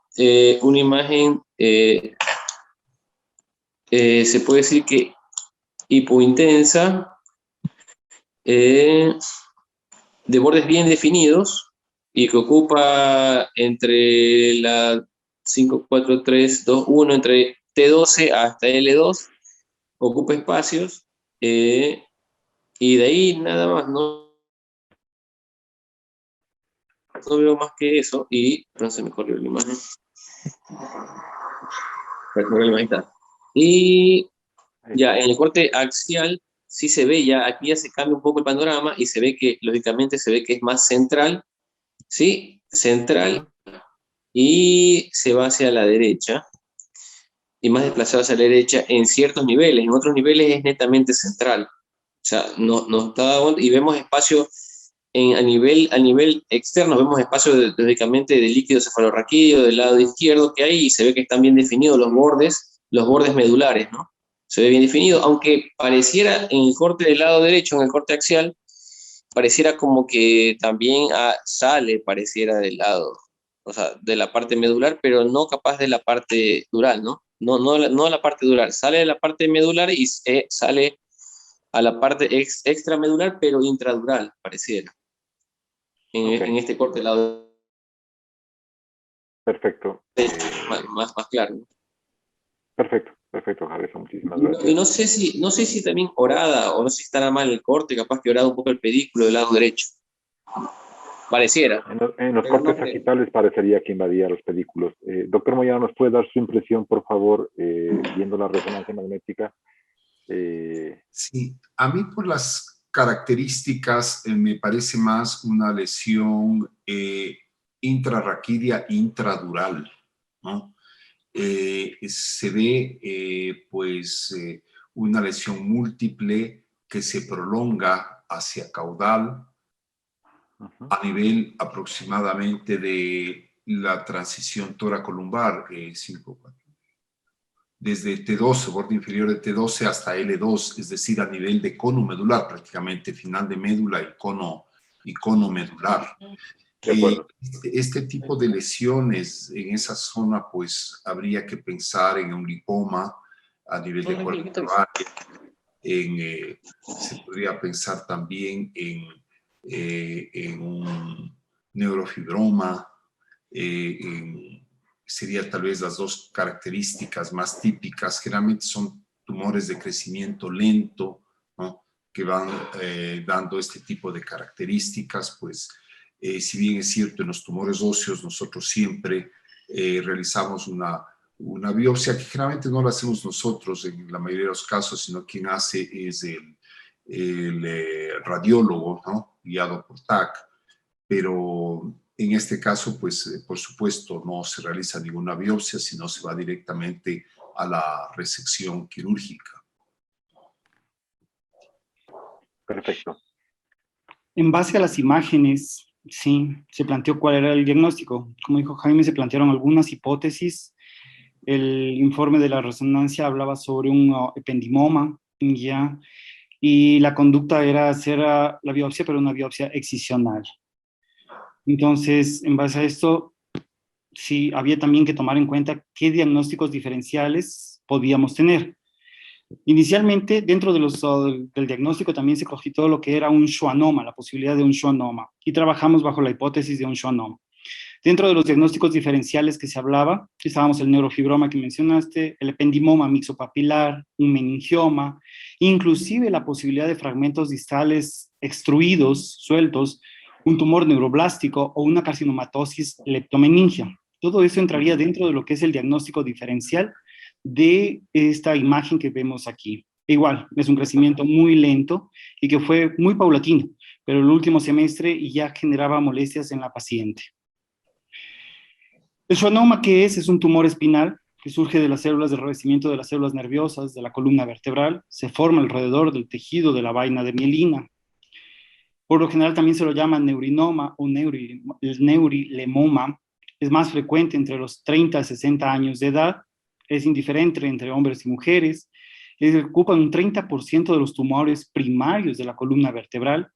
una imagen, se puede decir que hipointensa, de bordes bien definidos, y que ocupa entre la 5, 4, 3, 2, 1, entre T12 hasta L2, ocupa espacios, y de ahí nada más, no veo más que eso, y no se me corrió la imagen. Y ya en el corte axial sí se ve, ya aquí ya se cambia un poco el panorama y se ve que, lógicamente, se ve que es más central, ¿sí? Central, y se va hacia la derecha, y más desplazado hacia la derecha en ciertos niveles, en otros niveles es netamente central, sea, nos está dando, y vemos espacio a nivel externo, vemos espacio teóricamente de líquido cefalorraquídeo del lado izquierdo que hay, y se ve que están bien definidos los bordes medulares, ¿no? Se ve bien definido, aunque pareciera en el corte del lado derecho, en el corte axial, pareciera como que también pareciera del lado, o sea, de la parte medular, pero no capaz de la parte dural, ¿no? No la parte dural, sale de la parte medular y sale a la parte extramedular, pero intradural, pareciera, Ok, en este corte del lado perfecto. derecho, más claro, ¿no? Perfecto, perfecto, Harrison, muchísimas Y gracias. no sé si también orada, o no sé si estará mal el corte, capaz que orada un poco el pedículo del lado derecho, pareciera, En los pero cortes no creo. sagitales parecería que invadía los pedículos. Doctor Moyano, ¿nos puede dar su impresión, por favor, viendo la resonancia magnética? Sí, a mí por las características me parece más una lesión intrarraquídea intradural, ¿no? Se ve una lesión múltiple que se prolonga hacia caudal Uh-huh. a nivel aproximadamente de la transición toracolumbar, 5, desde T12, borde inferior de T12 hasta L2, es decir, a nivel de cono medular, prácticamente final de médula y cono medular. De acuerdo. Este tipo de lesiones en esa zona, pues habría que pensar en un lipoma a nivel de cuerpo se podría pensar también en un neurofibroma, sería tal vez las dos características más típicas. Generalmente son tumores de crecimiento lento, ¿no? Que van dando este tipo de características, pues si bien es cierto en los tumores óseos nosotros siempre realizamos una biopsia que generalmente no la hacemos nosotros en la mayoría de los casos, sino quien hace es el radiólogo, ¿no? Guiado por TAC, pero en este caso, pues por supuesto no se realiza ninguna biopsia, sino se va directamente a la resección quirúrgica. Perfecto. En base a las imágenes, sí, se planteó cuál era el diagnóstico. Como dijo Jaime, se plantearon algunas hipótesis. El informe de la resonancia hablaba sobre un ependimoma, ya, y la conducta era hacer la biopsia, pero una biopsia excisional. Entonces, en base a esto, sí, había también que tomar en cuenta qué diagnósticos diferenciales podíamos tener. Inicialmente, dentro de del diagnóstico también se cogitó lo que era un schwannoma, la posibilidad de un schwannoma, y trabajamos bajo la hipótesis de un schwannoma. Dentro de los diagnósticos diferenciales que se hablaba, estábamos el neurofibroma que mencionaste, el ependimoma mixopapilar, un meningioma, inclusive la posibilidad de fragmentos distales extruidos, sueltos, un tumor neuroblástico o una carcinomatosis leptomeningia. Todo eso entraría dentro de lo que es el diagnóstico diferencial de esta imagen que vemos aquí. Igual, es un crecimiento muy lento y que fue muy paulatino, pero el último semestre ya generaba molestias en la paciente. El schwannoma, ¿qué es? Es un tumor espinal que surge de las células de revestimiento de las células nerviosas de la columna vertebral, se forma alrededor del tejido de la vaina de mielina. Por lo general también se lo llama neurinoma o neurilemoma. Es más frecuente entre los 30 a 60 años de edad, es indiferente entre hombres y mujeres, ocupa un 30% de los tumores primarios de la columna vertebral.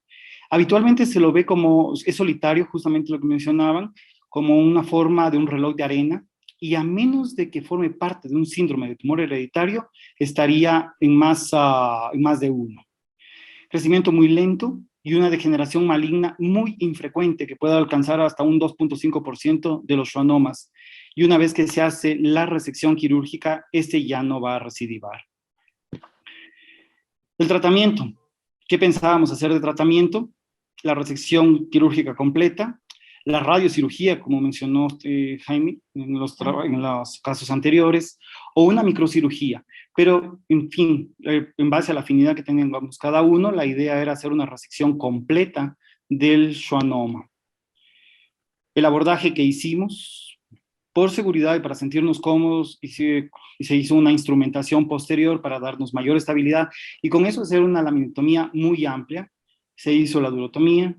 Habitualmente se lo ve como, es solitario, justamente lo que mencionaban, como una forma de un reloj de arena, y a menos de que forme parte de un síndrome de tumor hereditario, estaría en más de uno. Crecimiento muy lento y una degeneración maligna muy infrecuente que puede alcanzar hasta un 2.5% de los schwannomas. Y una vez que se hace la resección quirúrgica, este ya no va a recidivar. El tratamiento. ¿Qué pensábamos hacer de tratamiento? La resección quirúrgica completa, la radiocirugía, como mencionó Jaime en los casos anteriores, o una microcirugía. Pero, en fin, en base a la afinidad que tengamos cada uno, la idea era hacer una resección completa del schwannoma. El abordaje que hicimos por seguridad y para sentirnos cómodos, y se hizo una instrumentación posterior para darnos mayor estabilidad, y con eso hacer una laminotomía muy amplia. Se hizo la durotomía,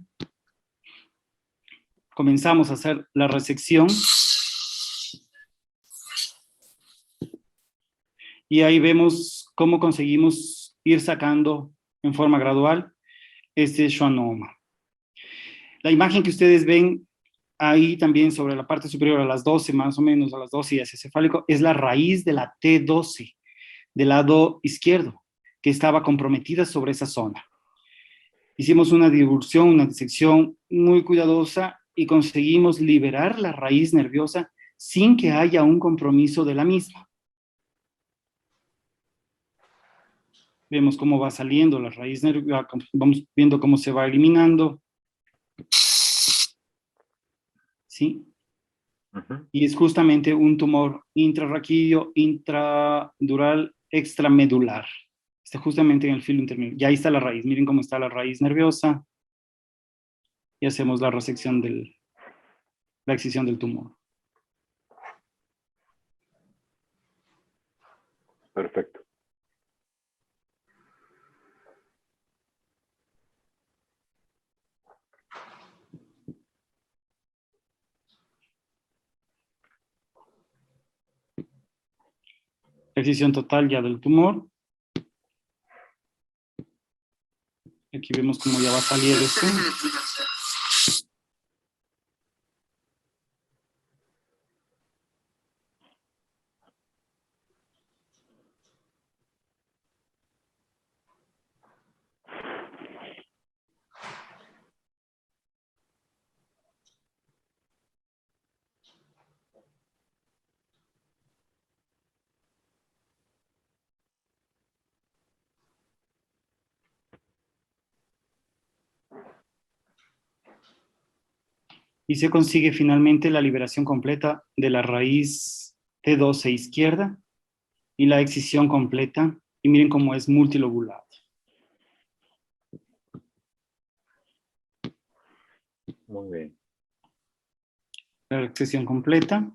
comenzamos a hacer la resección, y ahí vemos cómo conseguimos ir sacando en forma gradual este schwannoma. La imagen que ustedes ven ahí también sobre la parte superior a las 12, más o menos a las 12 y hacia cefálico, es la raíz de la T12 del lado izquierdo, que estaba comprometida sobre esa zona. Hicimos una divulsión, una disección muy cuidadosa y conseguimos liberar la raíz nerviosa sin que haya un compromiso de la misma. Vemos cómo va saliendo la raíz nerviosa, vamos viendo cómo se va eliminando. ¿Sí? Y es justamente un tumor intrarraquídeo, intradural, extramedular. Está justamente en el filo intermedio. Y ahí está la raíz. Miren cómo está la raíz nerviosa. Y hacemos la resección la excisión del tumor. Perfecto. Excisión total ya del tumor. Aquí vemos cómo ya va a salir esto. Y se consigue finalmente la liberación completa de la raíz T12 izquierda y la excisión completa. Y miren cómo es multilobulado. Muy bien. La excisión completa.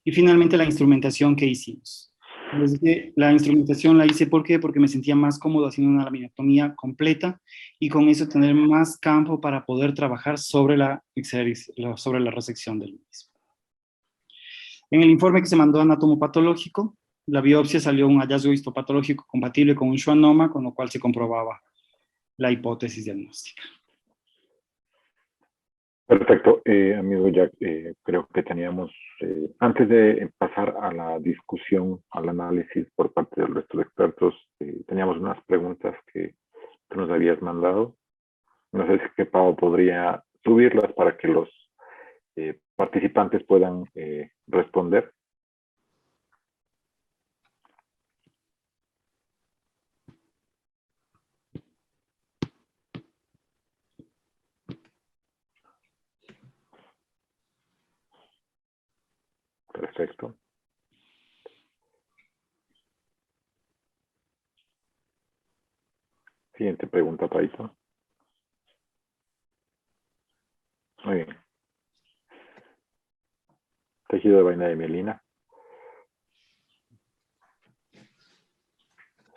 Y finalmente la instrumentación que hicimos. Les dije, la instrumentación la hice, ¿por qué? Porque me sentía más cómodo haciendo una laminotomía completa y con eso tener más campo para poder trabajar sobre la resección del mismo. En el informe que se mandó anatomopatológico, la biopsia salió un hallazgo histopatológico compatible con un schwannoma, con lo cual se comprobaba la hipótesis diagnóstica. Perfecto, amigo Jack, creo que teníamos, antes de pasar a la discusión, al análisis por parte del resto de expertos, teníamos unas preguntas que nos habías mandado. No sé si Pau podría subirlas para que los participantes puedan responder. Perfecto. Siguiente pregunta, Paito. Muy bien. Tejido de vaina de mielina.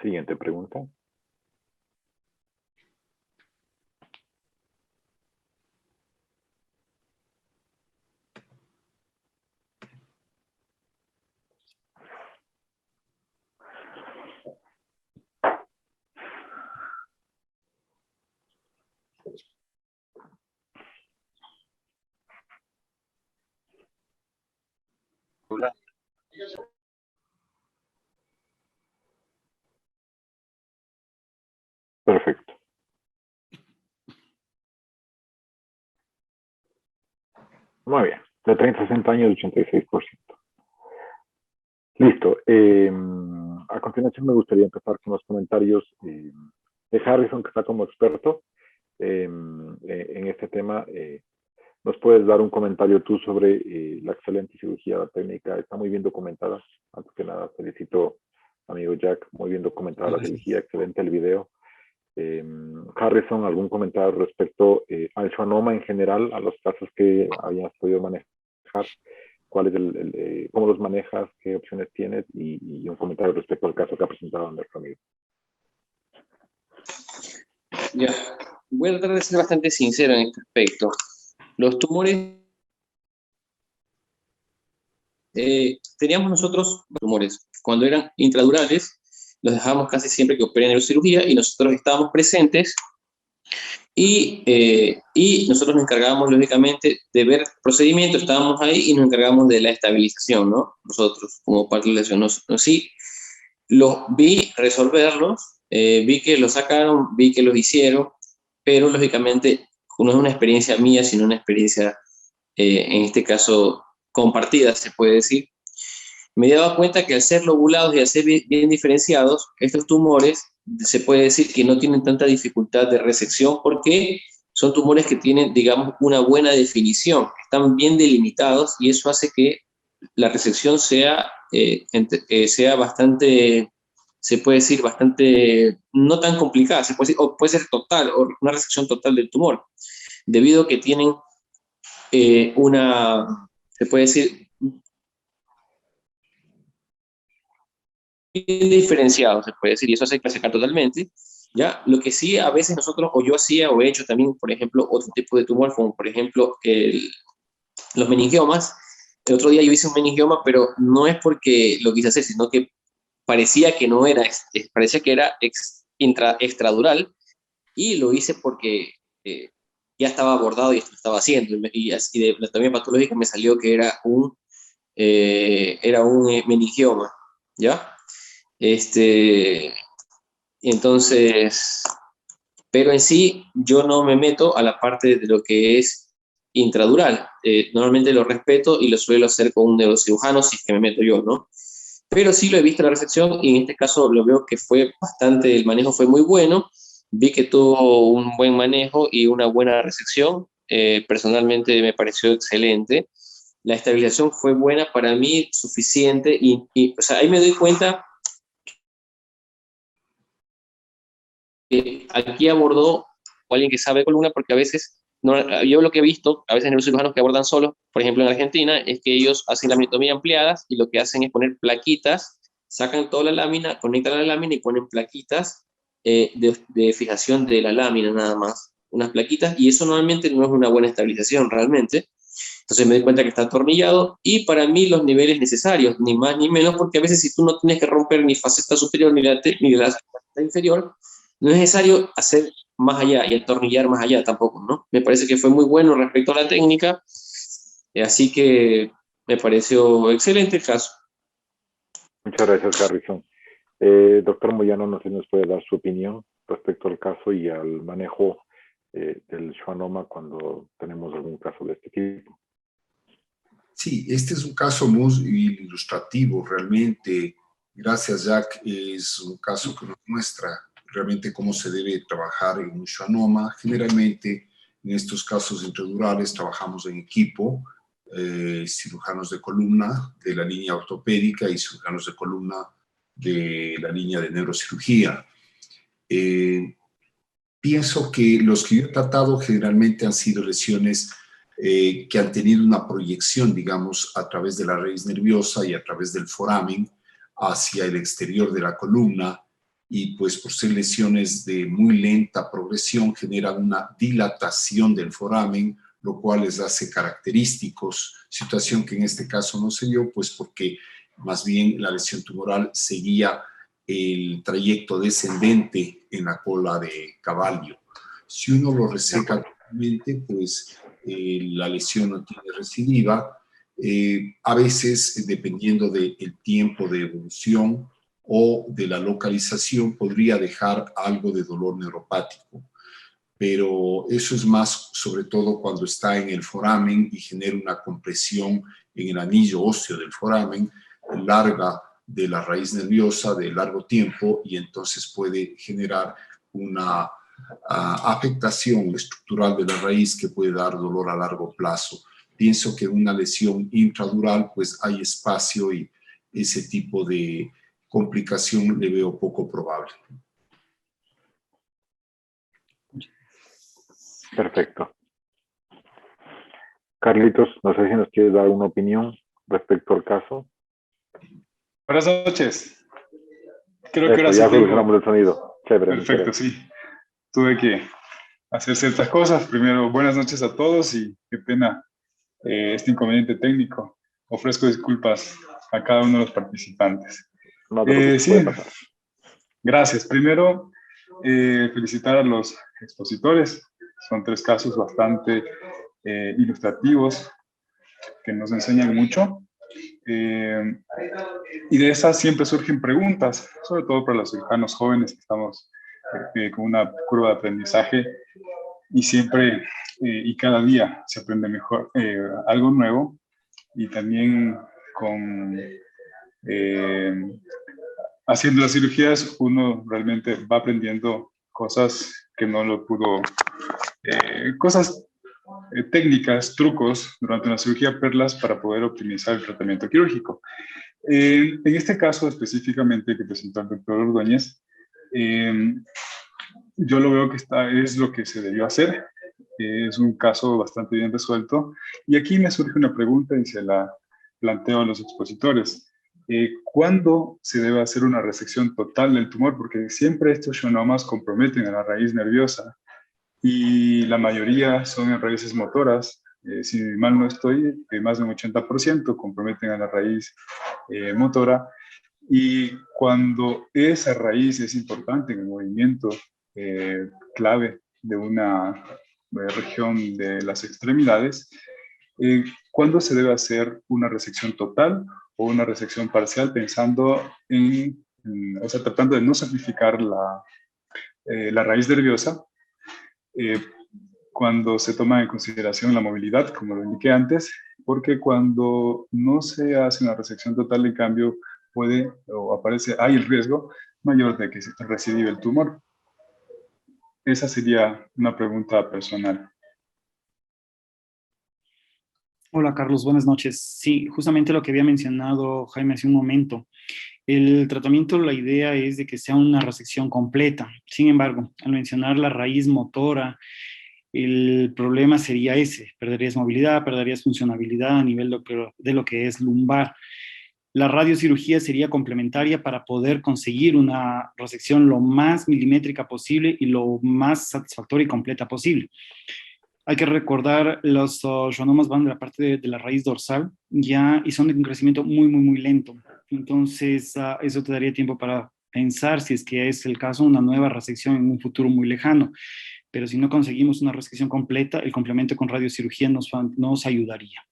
Siguiente pregunta. Perfecto. Muy bien. De 30 a 60 años, 86%. Listo. A continuación me gustaría empezar con los comentarios de Harrison, que está como experto en este tema. ¿Nos puedes dar un comentario tú sobre la excelente cirugía técnica? Está muy bien documentada. Antes que nada, felicito, amigo Jack. Muy bien documentada la cirugía. Excelente el video. Harrison, ¿algún comentario respecto al schwannoma en general, a los casos que habías podido manejar? ¿Cuál es cómo los manejas? ¿Qué opciones tienes? Y un comentario respecto al caso que ha presentado nuestro amigo. Ya, voy a tratar de ser bastante sincero en este aspecto. Los tumores, teníamos nosotros tumores, cuando eran intradurales, los dejábamos casi siempre que operen en neurocirugía y nosotros estábamos presentes y nosotros nos encargábamos lógicamente de ver procedimientos, estábamos ahí y nos encargábamos de la estabilización, ¿no? Nosotros como parte de la lesión, sí, los vi resolverlos, vi que los sacaron, vi que los hicieron, pero lógicamente no es una experiencia mía, sino una experiencia, en este caso, compartida, se puede decir. Me daba cuenta que al ser lobulados y al ser bien diferenciados, estos tumores se puede decir que no tienen tanta dificultad de resección porque son tumores que tienen, digamos, una buena definición, están bien delimitados y eso hace que la resección sea, sea bastante, se puede decir, bastante, no tan complicada, se puede decir, o puede ser total, o una resección total del tumor, debido a que tienen se puede decir, bien diferenciado, se puede decir, y eso hace clasificar totalmente. ¿Ya? Lo que sí a veces nosotros, o yo hacía, o he hecho también, por ejemplo, otro tipo de tumor, como por ejemplo los meningiomas. El otro día yo hice un meningioma, pero no es porque lo quise hacer, sino que parecía que no era, parecía que era extradural, y lo hice porque ya estaba abordado y esto lo estaba haciendo, y de la anatomía patológica me salió que era un meningioma, ¿ya? Entonces, pero en sí yo no me meto a la parte de lo que es intradural. Normalmente lo respeto y lo suelo hacer con un neurocirujano si es que me meto yo, ¿no? Pero sí lo he visto en la resección y en este caso lo veo que fue bastante, el manejo fue muy bueno, vi que tuvo un buen manejo y una buena resección, personalmente me pareció excelente. La estabilización fue buena para mí, suficiente o sea, ahí me doy cuenta aquí abordó alguien que sabe de columna, porque a veces, no, yo lo que he visto, a veces neurocirujanos que abordan solo, por ejemplo en Argentina, es que ellos hacen laminatomía ampliadas y lo que hacen es poner plaquitas, sacan toda la lámina, conectan la lámina y ponen plaquitas de fijación de la lámina nada más, unas plaquitas, y eso normalmente no es una buena estabilización realmente. Entonces me di cuenta que está atornillado y para mí los niveles necesarios, ni más ni menos, porque a veces si tú no tienes que romper ni faceta superior ni ni la faceta inferior, no es necesario hacer más allá y atornillar más allá tampoco, ¿no? Me parece que fue muy bueno respecto a la técnica, así que me pareció excelente el caso. Muchas gracias, Harrison. Doctor Moyano, no sé si nos puede dar su opinión respecto al caso y al manejo del schwannoma cuando tenemos algún caso de este tipo. Sí, este es un caso muy ilustrativo, realmente. Gracias, Jack. Es un caso que nos muestra realmente cómo se debe trabajar en un schwannoma. Generalmente, en estos casos intradurales, trabajamos en equipo, cirujanos de columna de la línea ortopédica y cirujanos de columna de la línea de neurocirugía. Pienso que los que yo he tratado generalmente han sido lesiones que han tenido una proyección, digamos, a través de la raíz nerviosa y a través del foramen hacia el exterior de la columna, y pues por ser lesiones de muy lenta progresión generan una dilatación del foramen, lo cual les hace característicos, situación que en este caso no se dio, pues porque más bien la lesión tumoral seguía el trayecto descendente en la cola de caballo. Si uno lo reseca totalmente, pues la lesión no tiene recidiva. A veces, dependiendo del tiempo de evolución o de la localización, podría dejar algo de dolor neuropático. Pero eso es más, sobre todo, cuando está en el foramen y genera una compresión en el anillo óseo del foramen larga de la raíz nerviosa de largo tiempo, y entonces puede generar una afectación estructural de la raíz que puede dar dolor a largo plazo. Pienso que en una lesión intradural pues hay espacio y ese tipo de complicación le veo poco probable. Perfecto. Carlitos, no sé si nos quieres dar una opinión respecto al caso. Buenas noches. Creo que ahora sí ya tengo... solucionamos el sonido. Chévere. Perfecto, sí. Tuve que hacer ciertas cosas. Primero, buenas noches a todos y qué pena este inconveniente técnico. Ofrezco disculpas a cada uno de los participantes. No te preocupes, Sí, puede pasar. Gracias. Primero, felicitar a los expositores. Son 3 casos bastante ilustrativos que nos enseñan mucho. Y de esas siempre surgen preguntas, sobre todo para los cirujanos jóvenes que estamos con una curva de aprendizaje y siempre y cada día se aprende mejor algo nuevo y también con haciendo las cirugías uno realmente va aprendiendo cosas que no lo pudo, cosas técnicas, trucos durante una cirugía, perlas para poder optimizar el tratamiento quirúrgico. En este caso específicamente que presentó el doctor Ordóñez, yo lo veo que es lo que se debió hacer. Es un caso bastante bien resuelto. Y aquí me surge una pregunta y se la planteo a los expositores. ¿Cuándo se debe hacer una resección total del tumor? Porque siempre estos schwannomas comprometen a la raíz nerviosa y la mayoría son en raíces motoras. Si mal no estoy, más de un 80% comprometen a la raíz motora. Y cuando esa raíz es importante en el movimiento clave de una región de las extremidades, ¿cuándo se debe hacer una resección total o una resección parcial pensando o sea, tratando de no sacrificar la raíz nerviosa cuando se toma en consideración la movilidad, como lo indiqué antes, porque cuando no se hace una resección total, en cambio, puede o hay el riesgo mayor de que se recidive el tumor. Esa sería una pregunta personal. Hola Carlos, buenas noches. Sí, justamente lo que había mencionado Jaime hace un momento. El tratamiento, la idea es de que sea una resección completa. Sin embargo, al mencionar la raíz motora, el problema sería ese. Perderías movilidad, perderías funcionabilidad a nivel de lo que es lumbar. La radiocirugía sería complementaria para poder conseguir una resección lo más milimétrica posible y lo más satisfactoria y completa posible. Hay que recordar, los schwannomas van de la parte de la raíz dorsal ya y son de un crecimiento muy lento. Entonces, eso te daría tiempo para pensar, si es que es el caso, una nueva resección en un futuro muy lejano. Pero si no conseguimos una resección completa, el complemento con radiocirugía nos ayudaría.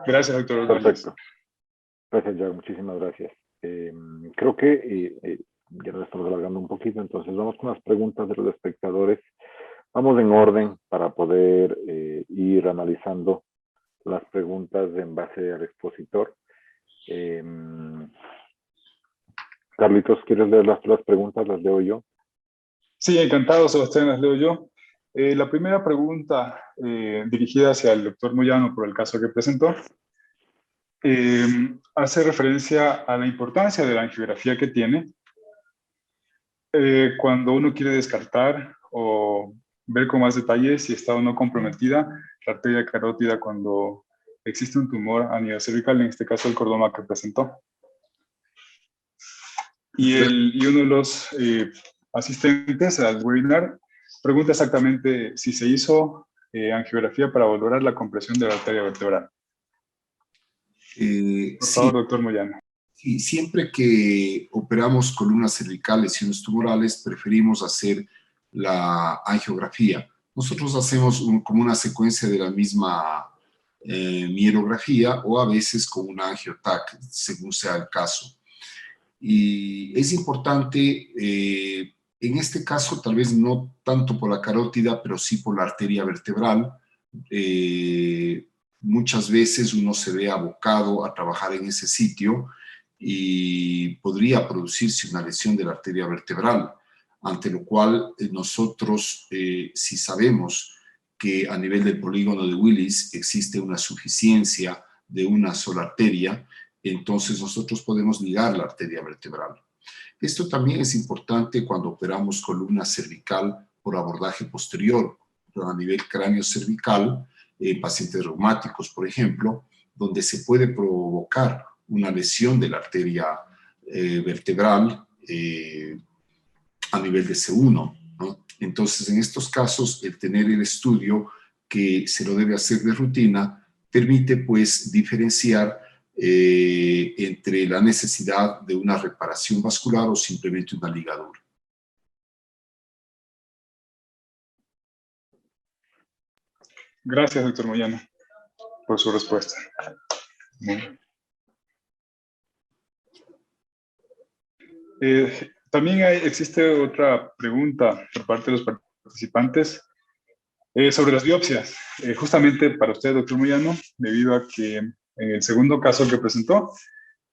Gracias, doctor. Perfecto. Gracias, Jack. Muchísimas gracias. Creo que ya nos estamos alargando un poquito, entonces vamos con las preguntas de los espectadores. Vamos en orden para poder ir analizando las preguntas en base al expositor. Carlitos, ¿quieres leer las preguntas? ¿Las leo yo? Sí, encantado, Sebastián, las leo yo. La primera pregunta dirigida hacia el doctor Moyano por el caso que presentó hace referencia a la importancia de la angiografía que tiene cuando uno quiere descartar o ver con más detalle si está o no comprometida la arteria carótida cuando existe un tumor a nivel cervical, en este caso el cordoma que presentó. Y uno de los asistentes al webinar pregunta exactamente si se hizo angiografía para valorar la compresión de la arteria vertebral. Por favor, doctor Moyano. Sí, siempre que operamos columnas cervicales, lesiones tumorales, preferimos hacer la angiografía. Nosotros hacemos como una secuencia de la misma mielografía o a veces con una angiotac, según sea el caso. Y es importante, en este caso, tal vez no tanto por la carótida, pero sí por la arteria vertebral. Muchas veces uno se ve abocado a trabajar en ese sitio y podría producirse una lesión de la arteria vertebral, ante lo cual nosotros, si sabemos que a nivel del polígono de Willis existe una suficiencia de una sola arteria, entonces nosotros podemos ligar la arteria vertebral. Esto también es importante cuando operamos columna cervical por abordaje posterior, a nivel cráneo cervical, pacientes reumáticos, por ejemplo, donde se puede provocar una lesión de la arteria vertebral a nivel de C1, ¿no? Entonces, en estos casos, el tener el estudio que se lo debe hacer de rutina permite, pues, diferenciar entre la necesidad de una reparación vascular o simplemente una ligadura. Gracias, doctor Moyano, por su respuesta. También existe otra pregunta por parte de los participantes sobre las biopsias. Justamente para usted, doctor Moyano, debido a que en el segundo caso que presentó,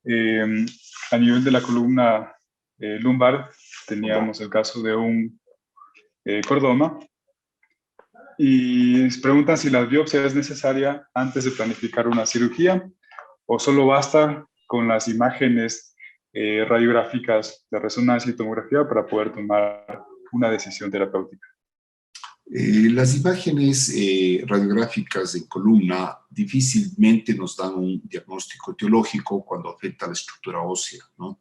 a nivel de la columna lumbar, teníamos el caso de un cordoma, y preguntan si la biopsia es necesaria antes de planificar una cirugía o solo basta con las imágenes radiográficas de resonancia y tomografía para poder tomar una decisión terapéutica. Las imágenes radiográficas en columna difícilmente nos dan un diagnóstico etiológico cuando afecta a la estructura ósea, ¿no?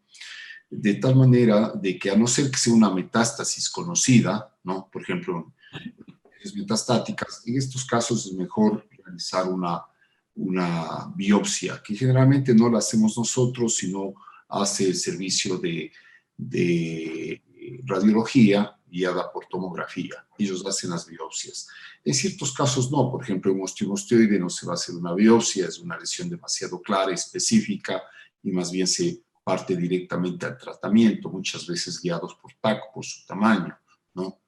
De tal manera de que, a no ser que sea una metástasis conocida, ¿no? Por ejemplo, metastáticas, en estos casos es mejor realizar una biopsia, que generalmente no la hacemos nosotros, sino hace el servicio de radiología guiada por tomografía. Ellos hacen las biopsias. En ciertos casos no, por ejemplo, en osteomostoide no se va a hacer una biopsia, es una lesión demasiado clara, específica, y más bien se parte directamente al tratamiento, muchas veces guiados por TAC, por su tamaño, ¿no?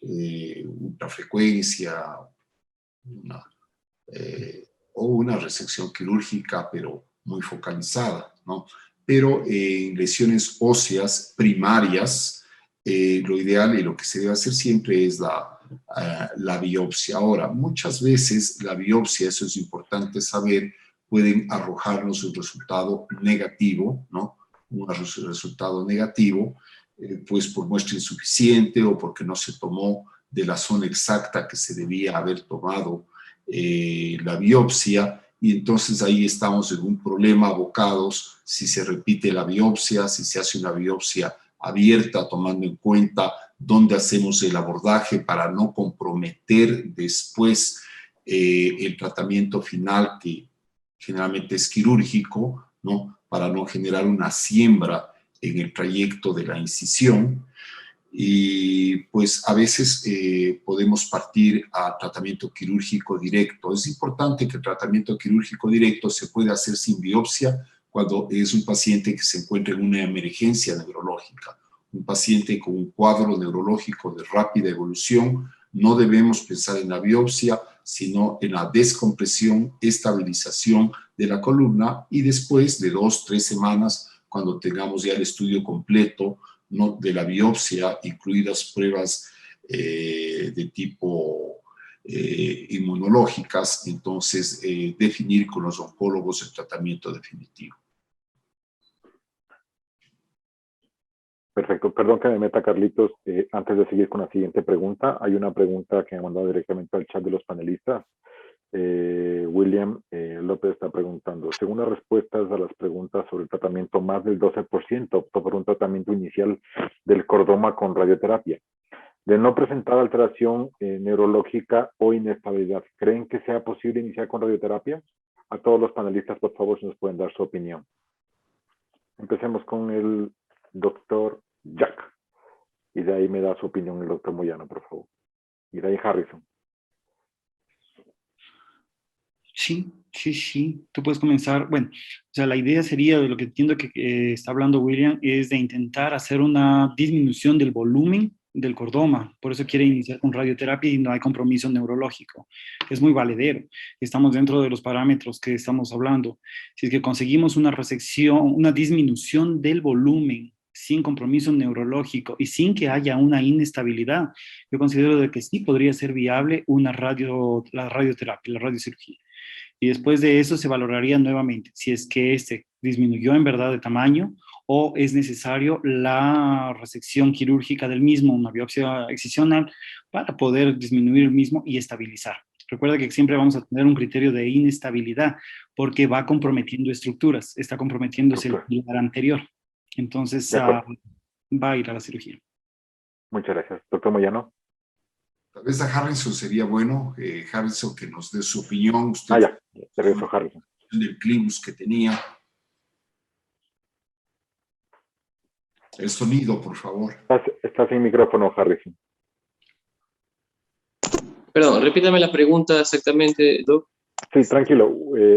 Ultrafrecuencia, o una resección quirúrgica, pero muy focalizada, ¿no? Pero en lesiones óseas primarias, lo ideal y lo que se debe hacer siempre es la biopsia. Ahora, muchas veces la biopsia, eso es importante saber, pueden arrojarnos un resultado negativo, ¿no? Un resultado negativo, pues por muestra insuficiente o porque no se tomó de la zona exacta que se debía haber tomado la biopsia, y entonces ahí estamos en un problema abocados si se repite la biopsia, si se hace una biopsia abierta, tomando en cuenta dónde hacemos el abordaje para no comprometer después el tratamiento final, que generalmente es quirúrgico, ¿no? Para no generar una siembra en el trayecto de la incisión. Y pues a veces podemos partir a tratamiento quirúrgico directo. Es importante que el tratamiento quirúrgico directo se pueda hacer sin biopsia cuando es un paciente que se encuentra en una emergencia neurológica, un paciente con un cuadro neurológico de rápida evolución. No debemos pensar en la biopsia, sino en la descompresión, estabilización de la columna, y después de 2-3 semanas, cuando tengamos ya el estudio completo, ¿no?, de la biopsia, incluidas pruebas de tipo inmunológicas, entonces definir con los oncólogos el tratamiento definitivo. Perfecto. Perdón que me meta, Carlitos. Antes de seguir con la siguiente pregunta, hay una pregunta que me ha mandado directamente al chat de los panelistas. William López está preguntando: según las respuestas a las preguntas sobre el tratamiento, más del 12% optó por un tratamiento inicial del cordoma con radioterapia. De no presentar alteración neurológica o inestabilidad, ¿creen que sea posible iniciar con radioterapia? A todos los panelistas, por favor, si nos pueden dar su opinión. Empecemos con el doctor Jack, y de ahí me da su opinión el doctor Moyano, por favor. Y de ahí Harrison. Sí, tú puedes comenzar. Bueno, o sea, la idea sería, de lo que entiendo que está hablando William, es de intentar hacer una disminución del volumen del cordoma. Por eso quiere iniciar con radioterapia y no hay compromiso neurológico. Es muy valedero. Estamos dentro de los parámetros que estamos hablando. Si es que conseguimos una resección, una disminución del volumen sin compromiso neurológico y sin que haya una inestabilidad, yo considero de que sí podría ser viable la radioterapia, la radiocirugía. Y después de eso se valoraría nuevamente si es que este disminuyó en verdad de tamaño o es necesario la resección quirúrgica del mismo, una biopsia excisional, para poder disminuir el mismo y estabilizar. Recuerda que siempre vamos a tener un criterio de inestabilidad porque va comprometiendo estructuras, está comprometiéndose el pilar anterior. Entonces va a ir a la cirugía. Muchas gracias. Doctor Moyano. Tal vez a Harrison sería bueno, Harrison, que nos dé su opinión. Usted Ya, te regreso, Harrison. Del clivus que tenía. El sonido, por favor. Estás sin micrófono, Harrison. Perdón, repítame la pregunta exactamente, Doc. Sí, tranquilo.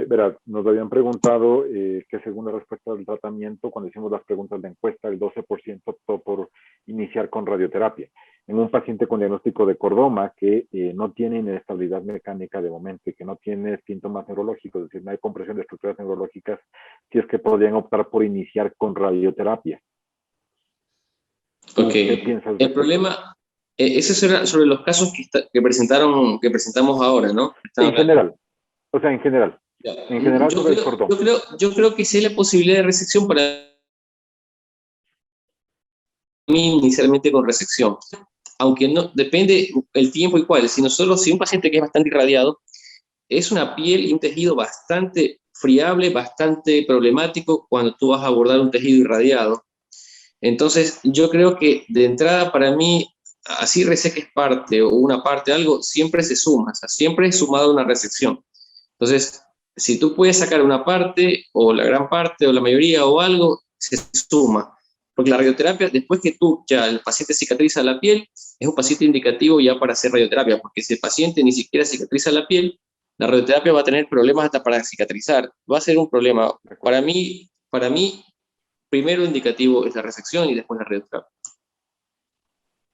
Verás, nos habían preguntado que según la respuesta del tratamiento, cuando hicimos las preguntas de encuesta, el 12% optó por iniciar con radioterapia. En un paciente con diagnóstico de cordoma que no tiene inestabilidad mecánica de momento y que no tiene síntomas neurológicos, es decir, no hay compresión de estructuras neurológicas, si es que podrían optar por iniciar con radioterapia. Ok. ¿Qué piensas? El problema, ese era sobre los casos que presentamos ahora, ¿no? En general. O sea, en general. Ya. En general sobre el cordón. Yo creo que sí hay la posibilidad de resección para mí inicialmente con resección. Aunque no, depende el tiempo y cuál. Si un paciente que es bastante irradiado, es una piel y un tejido bastante friable, bastante problemático cuando tú vas a abordar un tejido irradiado. Entonces, yo creo que de entrada para mí, así reseques parte o una parte, algo, siempre se suma, o sea, siempre es sumado una resección. Entonces, si tú puedes sacar una parte o la gran parte o la mayoría o algo, se suma. Porque la radioterapia, después que el paciente cicatriza la piel, es un paciente indicativo ya para hacer radioterapia, porque si el paciente ni siquiera cicatriza la piel, la radioterapia va a tener problemas hasta para cicatrizar. Va a ser un problema. Para mí, primero indicativo es la resección y después la radioterapia.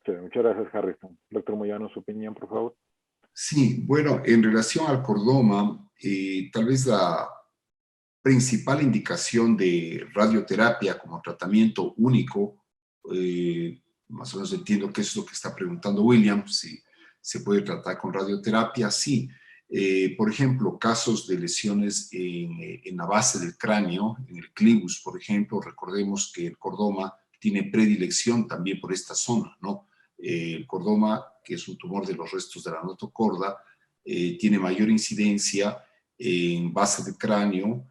Sí, muchas gracias, Harrison. Doctor Moyano, su opinión, por favor. Sí, bueno, en relación al cordoma, tal vez la principal indicación de radioterapia como tratamiento único, más o menos entiendo que eso es lo que está preguntando William, si se puede tratar con radioterapia, sí. Por ejemplo, casos de lesiones en la base del cráneo, en el clivus, por ejemplo, recordemos que el cordoma tiene predilección también por esta zona, ¿no? El cordoma, que es un tumor de los restos de la notocorda, tiene mayor incidencia en base del cráneo,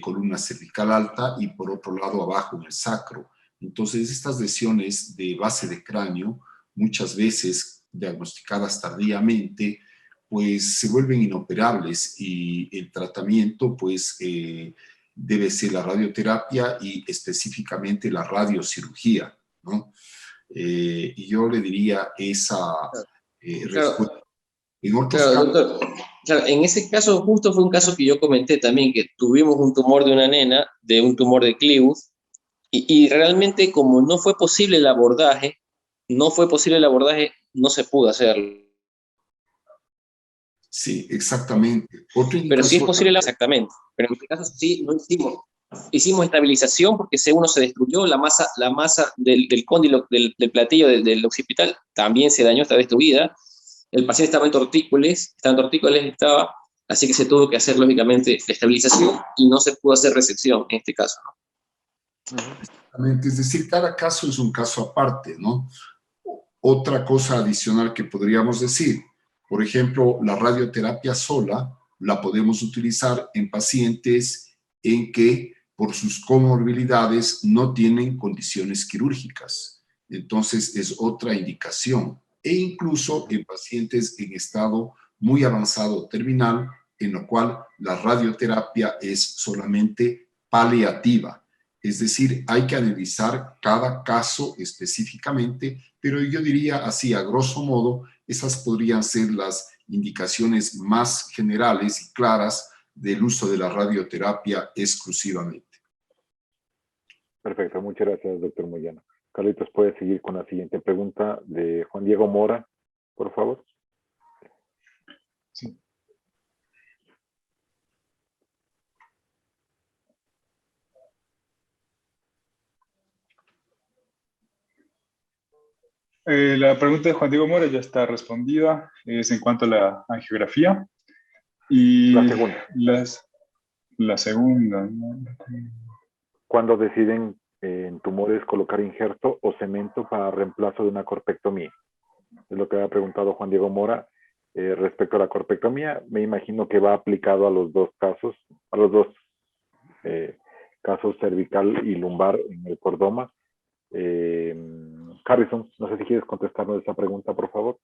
columna cervical alta y por otro lado abajo en el sacro. Entonces, estas lesiones de base de cráneo, muchas veces diagnosticadas tardíamente, pues se vuelven inoperables y el tratamiento pues debe ser la radioterapia y específicamente la radiocirugía, ¿no? Y yo le diría esa respuesta. En otros casos, Doctor. Claro, en ese caso justo fue un caso que yo comenté también, que tuvimos un tumor de una nena, de un tumor de clivus, y realmente como no fue posible el abordaje, no se pudo hacerlo. sí, exactamente. Pero sí es posible, exactamente. Pero en este caso sí, no hicimos estabilización porque según se destruyó la masa del cóndilo, del platillo del occipital, también se dañó, está destruida. El paciente estaba en tortícolis, así que se tuvo que hacer lógicamente la estabilización y no se pudo hacer resección en este caso, ¿no? Exactamente, es decir, cada caso es un caso aparte, ¿no? Otra cosa adicional que podríamos decir, por ejemplo, la radioterapia sola la podemos utilizar en pacientes en que por sus comorbilidades no tienen condiciones quirúrgicas. Entonces es otra indicación. E incluso en pacientes en estado muy avanzado terminal, en lo cual la radioterapia es solamente paliativa. Es decir, hay que analizar cada caso específicamente, pero yo diría así, a grosso modo, esas podrían ser las indicaciones más generales y claras del uso de la radioterapia exclusivamente. Perfecto, muchas gracias, doctor Moyano. Carlitos, puede seguir con la siguiente pregunta de Juan Diego Mora, por favor. Sí. La pregunta de Juan Diego Mora ya está respondida, es en cuanto a la angiografía. Y La segunda. La segunda, ¿no? ¿Cuándo deciden en tumores colocar injerto o cemento para reemplazo de una corpectomía? Es lo que ha preguntado Juan Diego Mora. Respecto a la corpectomía, me imagino que va aplicado a los dos casos, a los dos casos cervical y lumbar en el cordoma. Harrison, no sé si quieres contestarnos esa pregunta, por favor.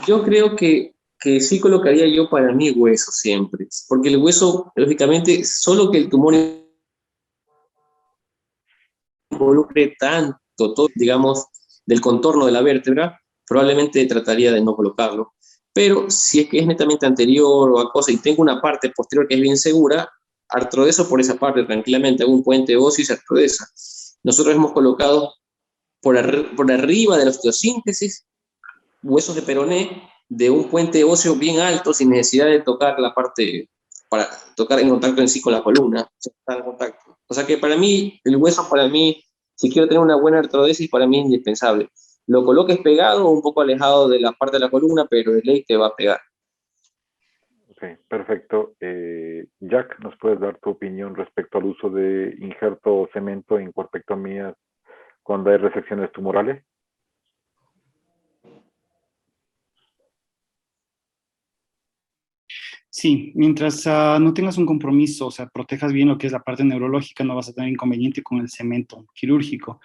Yo creo que sí colocaría yo para mí hueso siempre, porque el hueso, lógicamente, solo que el tumor involucre tanto, todo, digamos, del contorno de la vértebra, probablemente trataría de no colocarlo. Pero si es que es netamente anterior o a cosa y tengo una parte posterior que es bien segura, artrodeso por esa parte tranquilamente, hago un puente óseo y se artrodesa. Nosotros hemos colocado por arriba de la osteosíntesis huesos de peroné de un puente óseo bien alto sin necesidad de tocar la parte, para tocar en contacto en sí con la columna, estar en contacto. O sea que para mí, el hueso para mí, si quiero tener una buena artrodesis, para mí es indispensable. Lo coloques pegado o un poco alejado de la parte de la columna, pero de ley te va a pegar. Ok, perfecto. Jack, ¿nos puedes dar tu opinión respecto al uso de injerto o cemento en corpectomías cuando hay resecciones tumorales? Sí, mientras no tengas un compromiso, o sea, protejas bien lo que es la parte neurológica, no vas a tener inconveniente con el cemento quirúrgico.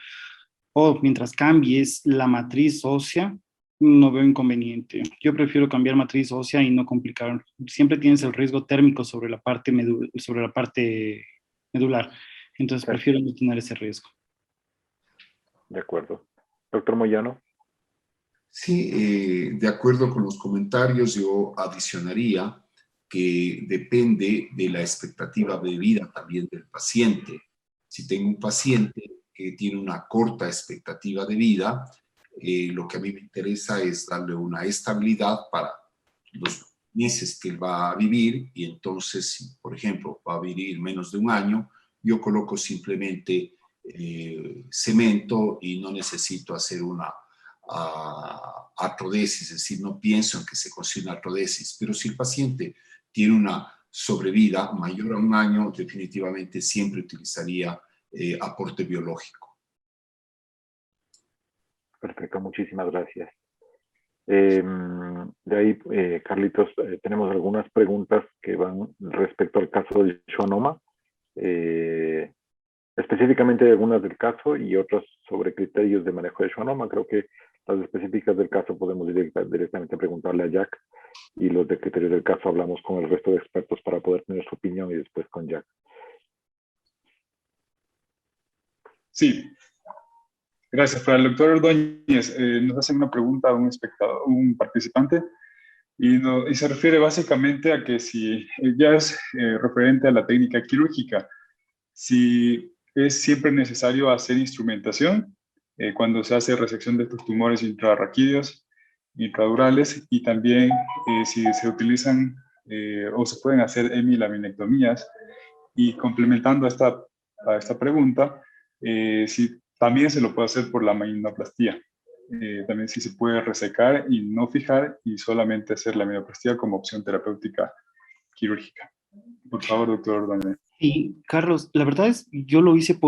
O mientras cambies la matriz ósea, no veo inconveniente. Yo prefiero cambiar matriz ósea y no complicar. Siempre tienes el riesgo térmico sobre la parte, sobre la parte medular. Entonces Sí, prefiero no tener ese riesgo. de acuerdo. Doctor Moyano. Sí, de acuerdo con los comentarios, yo adicionaría que depende de la expectativa de vida también del paciente. Si tengo un paciente que tiene una corta expectativa de vida, lo que a mí me interesa es darle una estabilidad para los meses que él va a vivir, y entonces, si por ejemplo va a vivir menos de un año, yo coloco simplemente cemento y no necesito hacer una artrodesis, es decir, no pienso en que se consiga una artrodesis, pero si el paciente tiene una sobrevida mayor a un año, definitivamente siempre utilizaría aporte biológico. Perfecto, muchísimas gracias. De ahí, Carlitos, tenemos algunas preguntas que van respecto al caso del schwannoma. Específicamente algunas del caso y otras sobre criterios de manejo de schwannoma. Creo que las específicas del caso podemos directamente preguntarle a Jack, y los de criterios del caso hablamos con el resto de expertos para poder tener su opinión y después con Jack. Sí, gracias. Para el doctor Ordóñez, nos hace una pregunta a un espectador, un participante, y se refiere básicamente a que si ya es referente a la técnica quirúrgica, si es siempre necesario hacer instrumentación cuando se hace resección de estos tumores intrarraquídeos, intradurales, y también si se utilizan o se pueden hacer hemilaminectomías. Y complementando a esta pregunta, si también se lo puede hacer por la laminoplastia. También si se puede resecar y no fijar y solamente hacer la laminoplastia como opción terapéutica quirúrgica. Por favor, doctor Ordóñez. Y Carlos, la verdad es, yo lo hice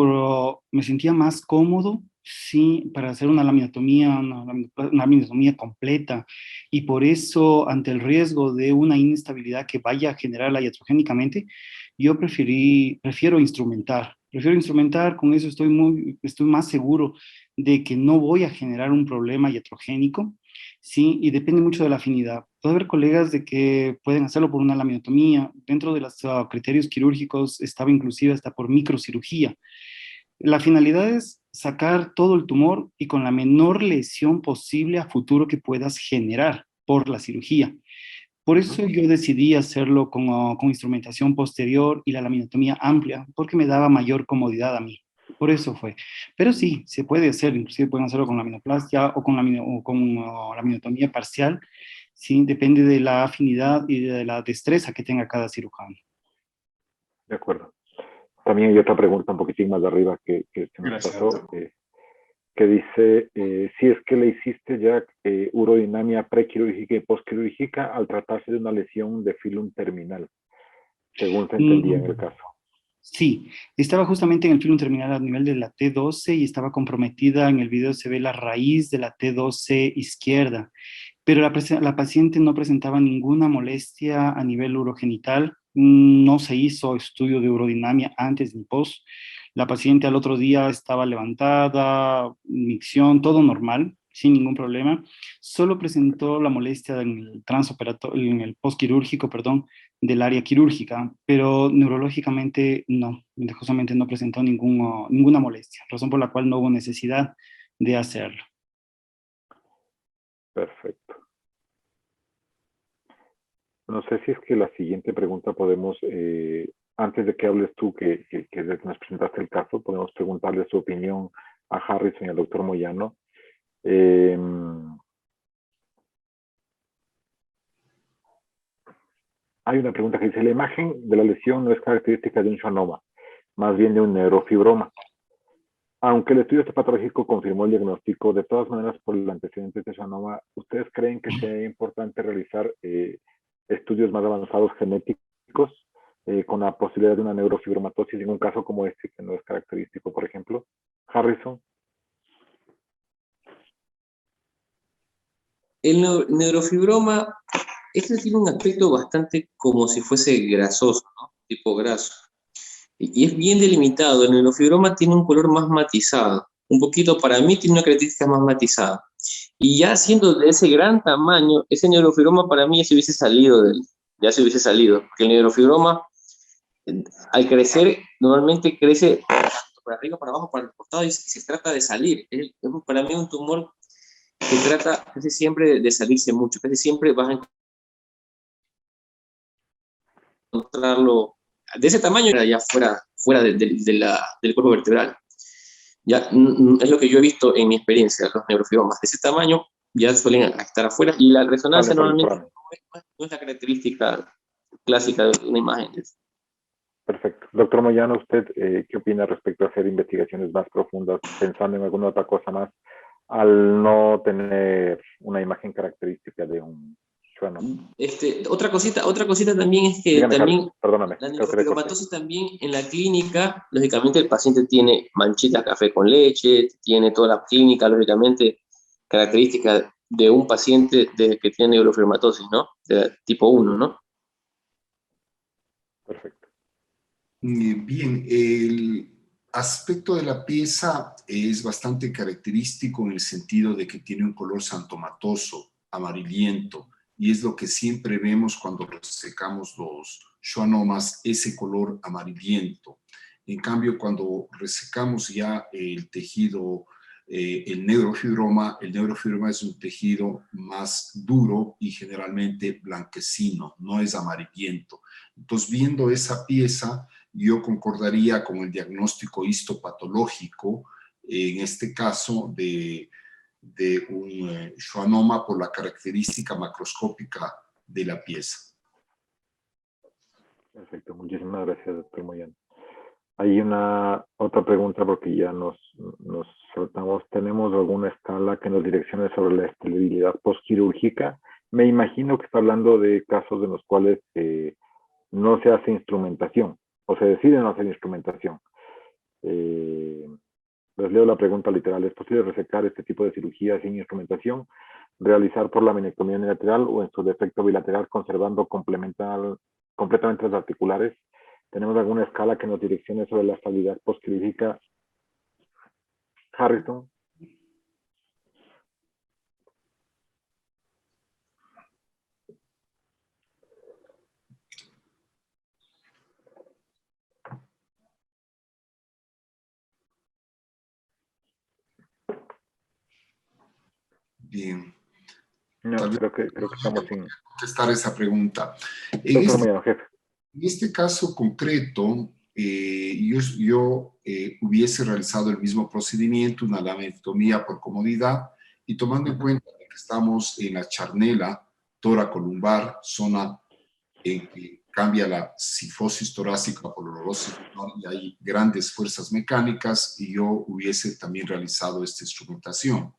me sentía más cómodo, sí, para hacer una laminotomía, una laminotomía completa, y por eso, ante el riesgo de una inestabilidad que vaya a generar iatrogénicamente, yo prefiero instrumentar, con eso estoy más seguro de que no voy a generar un problema iatrogénico, sí, y depende mucho de la afinidad. Puede haber colegas de que pueden hacerlo por una laminotomía. Dentro de los criterios quirúrgicos estaba inclusive hasta por microcirugía. La finalidad es sacar todo el tumor y con la menor lesión posible a futuro que puedas generar por la cirugía. Por eso yo decidí hacerlo con instrumentación posterior y la laminotomía amplia, porque me daba mayor comodidad a mí. Por eso fue. Pero sí, se puede hacer, inclusive pueden hacerlo con laminoplastia o con laminotomía parcial. Sí, depende de la afinidad y de la destreza que tenga cada cirujano. De acuerdo. También hay otra pregunta un poquitín más de arriba que se nos Gracias, pasó, doctor. que dice, si es que le hiciste ya urodinamia prequirúrgica y postquirúrgica al tratarse de una lesión de filum terminal, según se entendía en el caso. Sí, estaba justamente en el film terminal a nivel de la T12 y estaba comprometida, en el video se ve la raíz de la T12 izquierda, pero la paciente no presentaba ninguna molestia a nivel urogenital, no se hizo estudio de urodinamia antes ni post. La paciente al otro día estaba levantada, micción, todo normal, sin ningún problema. Solo presentó la molestia en el transoperatorio, en el postquirúrgico, perdón, del área quirúrgica, pero neurológicamente no, justamente no presentó ninguna molestia, razón por la cual no hubo necesidad de hacerlo. Perfecto. No sé si es que la siguiente pregunta podemos, antes de que hables tú, que nos presentaste el caso, podemos preguntarle su opinión a Harrison y al doctor Moyano. Hay una pregunta que dice, la imagen de la lesión no es característica de un schwannoma, más bien de un neurofibroma. Aunque el estudio patológico confirmó el diagnóstico, de todas maneras, por el antecedente de schwannoma, ¿ustedes creen que sea importante realizar estudios más avanzados genéticos con la posibilidad de una neurofibromatosis en un caso como este, que no es característico, por ejemplo? Harrison. El neurofibroma, este tiene un aspecto bastante como si fuese grasoso, ¿no? Tipo graso. Y es bien delimitado. El neurofibroma tiene un color más matizado. Un poquito, para mí, tiene una característica más matizada. Y ya siendo de ese gran tamaño, ese neurofibroma para mí ya se hubiese salido porque el neurofibroma, al crecer, normalmente crece para arriba, para abajo, para el costado y se trata de salir. Es para mí un tumor que trata casi siempre de salirse mucho, casi siempre vas a encontrarlo de ese tamaño, ya fuera del cuerpo vertebral. Ya es lo que yo he visto en mi experiencia, los neurofibromas de ese tamaño ya suelen estar afuera y la resonancia normalmente no es la característica clásica de una imagen. Perfecto. Doctor Moyano, ¿usted qué opina respecto a hacer investigaciones más profundas, pensando en alguna otra cosa más, al no tener una imagen característica de un schwannoma? Otra cosita también es que Dígame, también perdóname, la creo que le corté. neurofibromatosis también en la clínica, lógicamente el paciente tiene manchitas café con leche, tiene toda la clínica, lógicamente, característica de un paciente que tiene neurofibromatosis, ¿no? De tipo 1, ¿no? Perfecto. Bien, el aspecto de la pieza es bastante característico en el sentido de que tiene un color santomatoso, amarillento, y es lo que siempre vemos cuando resecamos los schwannomas, ese color amarillento. En cambio, cuando resecamos ya el tejido, el neurofibroma es un tejido más duro y generalmente blanquecino, no es amarillento. Entonces, viendo esa pieza, yo concordaría con el diagnóstico histopatológico, en este caso de un schwannoma por la característica macroscópica de la pieza. Perfecto, muchísimas gracias, doctor Moyano. Hay una otra pregunta porque ya nos soltamos. ¿Tenemos alguna escala que nos direccione sobre la esterilidad postquirúrgica? Me imagino que está hablando de casos en los cuales no se hace instrumentación o se decide no hacer instrumentación. Les leo la pregunta literal. ¿Es posible resecar este tipo de cirugía sin instrumentación? ¿Realizar por laminectomía unilateral o en su defecto bilateral conservando completamente las articulares? ¿Tenemos alguna escala que nos direccione sobre la estabilidad postquirúrgica? Harrison. Bien. No, creo que estamos sin contestar esa pregunta. Doctor Moyano, jefe. En este caso concreto, yo hubiese realizado el mismo procedimiento, una laminectomía por comodidad, y tomando en cuenta que estamos en la charnela toracolumbar, zona en que cambia la sifosis torácica por lorosis y hay grandes fuerzas mecánicas, y yo hubiese también realizado esta instrumentación.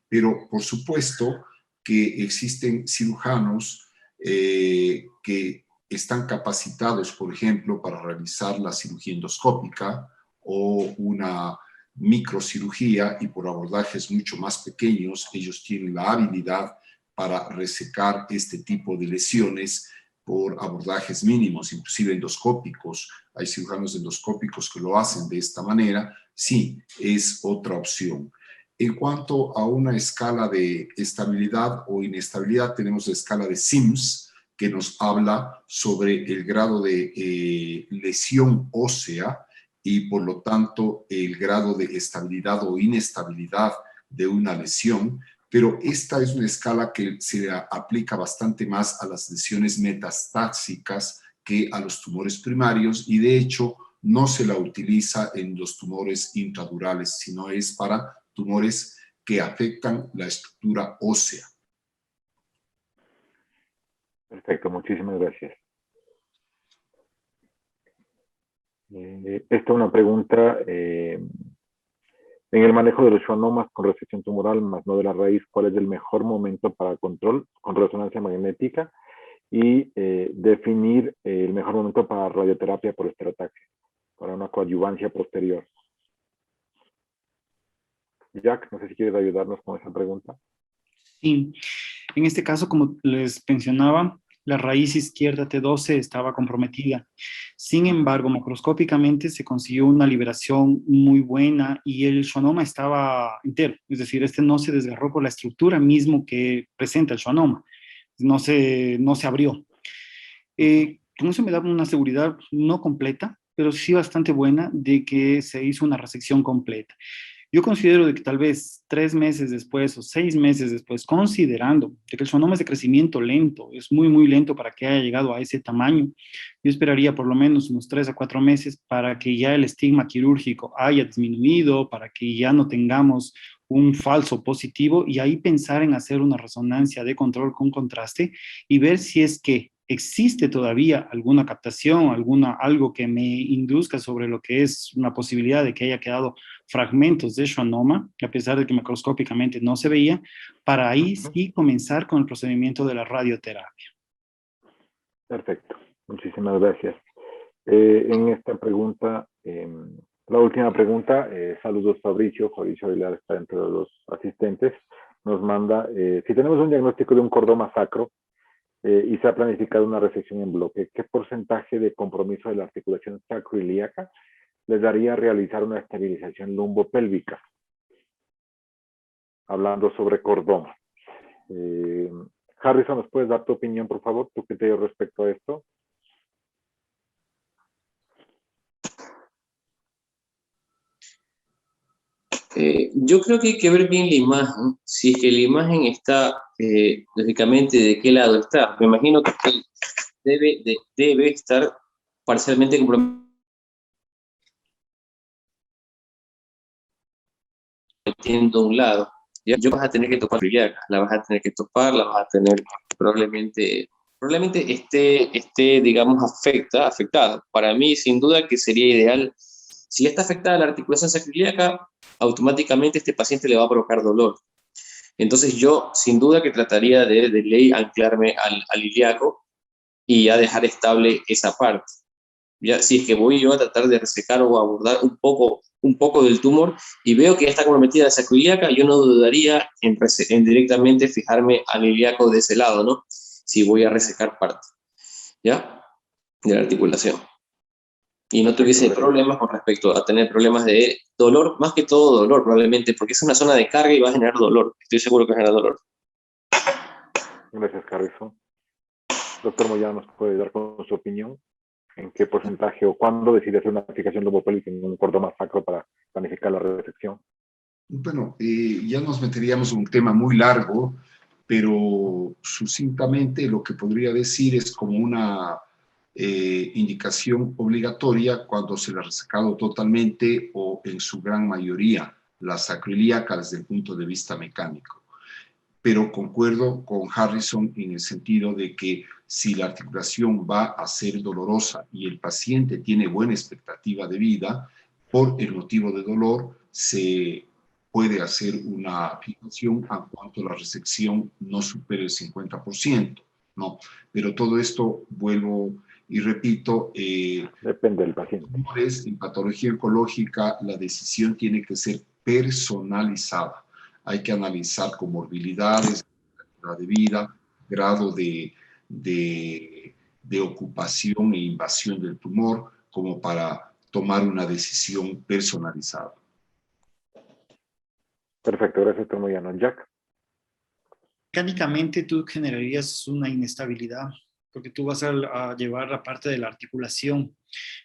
Pero por supuesto que existen cirujanos que están capacitados, por ejemplo, para realizar la cirugía endoscópica o una microcirugía, y por abordajes mucho más pequeños, ellos tienen la habilidad para resecar este tipo de lesiones por abordajes mínimos, inclusive endoscópicos. Hay cirujanos endoscópicos que lo hacen de esta manera. Sí, es otra opción. En cuanto a una escala de estabilidad o inestabilidad, tenemos la escala de Sims, que nos habla sobre el grado de lesión ósea y, por lo tanto, el grado de estabilidad o inestabilidad de una lesión. Pero esta es una escala que se aplica bastante más a las lesiones metastásicas que a los tumores primarios, y de hecho no se la utiliza en los tumores intradurales, sino es para tumores que afectan la estructura ósea. Perfecto, muchísimas gracias. Esta es una pregunta. En el manejo de los schwannomas con resección tumoral, más no de la raíz, ¿cuál es el mejor momento para control con resonancia magnética? Y definir el mejor momento para radioterapia por estereotaxia, para una coadyuvancia posterior. Jack, no sé si quieres ayudarnos con esa pregunta. Sí, en este caso, como les mencionaba, la raíz izquierda T12 estaba comprometida. Sin embargo, macroscópicamente se consiguió una liberación muy buena y el schwannoma estaba entero. Es decir, este no se desgarró por la estructura mismo que presenta el schwannoma. No se abrió. Con eso me daba una seguridad no completa, pero sí bastante buena de que se hizo una resección completa. Yo considero de que tal vez 3 meses después o 6 meses después, considerando de que el schwannoma es de crecimiento lento, es muy, muy lento para que haya llegado a ese tamaño, yo esperaría por lo menos unos 3 a 4 meses para que ya el estigma quirúrgico haya disminuido, para que ya no tengamos un falso positivo, y ahí pensar en hacer una resonancia de control con contraste y ver si es que existe todavía alguna captación, algo que me induzca sobre lo que es una posibilidad de que haya quedado fragmentos de schwannoma, a pesar de que macroscópicamente no se veía, para ahí sí comenzar con el procedimiento de la radioterapia. Perfecto, muchísimas gracias. En esta pregunta, la última pregunta, saludos Fabricio Aguilar está entre los asistentes, nos manda, si tenemos un diagnóstico de un cordoma sacro y se ha planificado una resección en bloque, ¿qué porcentaje de compromiso de la articulación sacroiliaca les daría realizar una estabilización lumbopélvica? Hablando sobre cordoma. Harrison, ¿nos puedes dar tu opinión, por favor? ¿Tú qué te dices respecto a esto? Yo creo que hay que ver bien la imagen, si es que la imagen está, lógicamente, de qué lado está. Me imagino que debe estar parcialmente comprometiendo un lado. ¿Ya? Yo vas a tener que topar la vas a tener que topar, la vas a tener probablemente esté, digamos, afectada. Para mí, sin duda, que sería ideal, si ya está afectada la articulación sacroiliaca, automáticamente este paciente le va a provocar dolor. Entonces yo, sin duda, que trataría de ley anclarme al ilíaco y ya dejar estable esa parte. Ya, si es que voy yo a tratar de resecar o abordar un poco del tumor y veo que ya está comprometida la sacroiliaca, yo no dudaría en directamente fijarme al ilíaco de ese lado, ¿no? Si voy a resecar parte, ¿ya? De la articulación. Y no tuviese problemas con respecto a tener problemas de dolor, más que todo dolor probablemente, porque es una zona de carga y va a generar dolor. Estoy seguro que va a generar dolor. Gracias, Harrison. Doctor Moyano, ¿nos puede dar con su opinión? ¿En qué porcentaje o cuándo decide hacer una aplicación lumbopélvica en un cordoma sacro para planificar la resección? Bueno, ya nos meteríamos en un tema muy largo, pero sucintamente lo que podría decir es como una indicación obligatoria cuando se le ha resecado totalmente o en su gran mayoría la sacroiliaca desde el punto de vista mecánico. Pero concuerdo con Harrison en el sentido de que si la articulación va a ser dolorosa y el paciente tiene buena expectativa de vida, por el motivo de dolor se puede hacer una aplicación a cuanto la resección no supere el 50%. ¿no? Pero todo esto, vuelvo y repito, depende del paciente. En patología oncológica, la decisión tiene que ser personalizada. Hay que analizar comorbilidades, calidad de vida, grado de ocupación e invasión del tumor, como para tomar una decisión personalizada. Perfecto, gracias, doctor Moyano. Jack. Mecánicamente tú generarías una inestabilidad, porque tú vas a llevar la parte de la articulación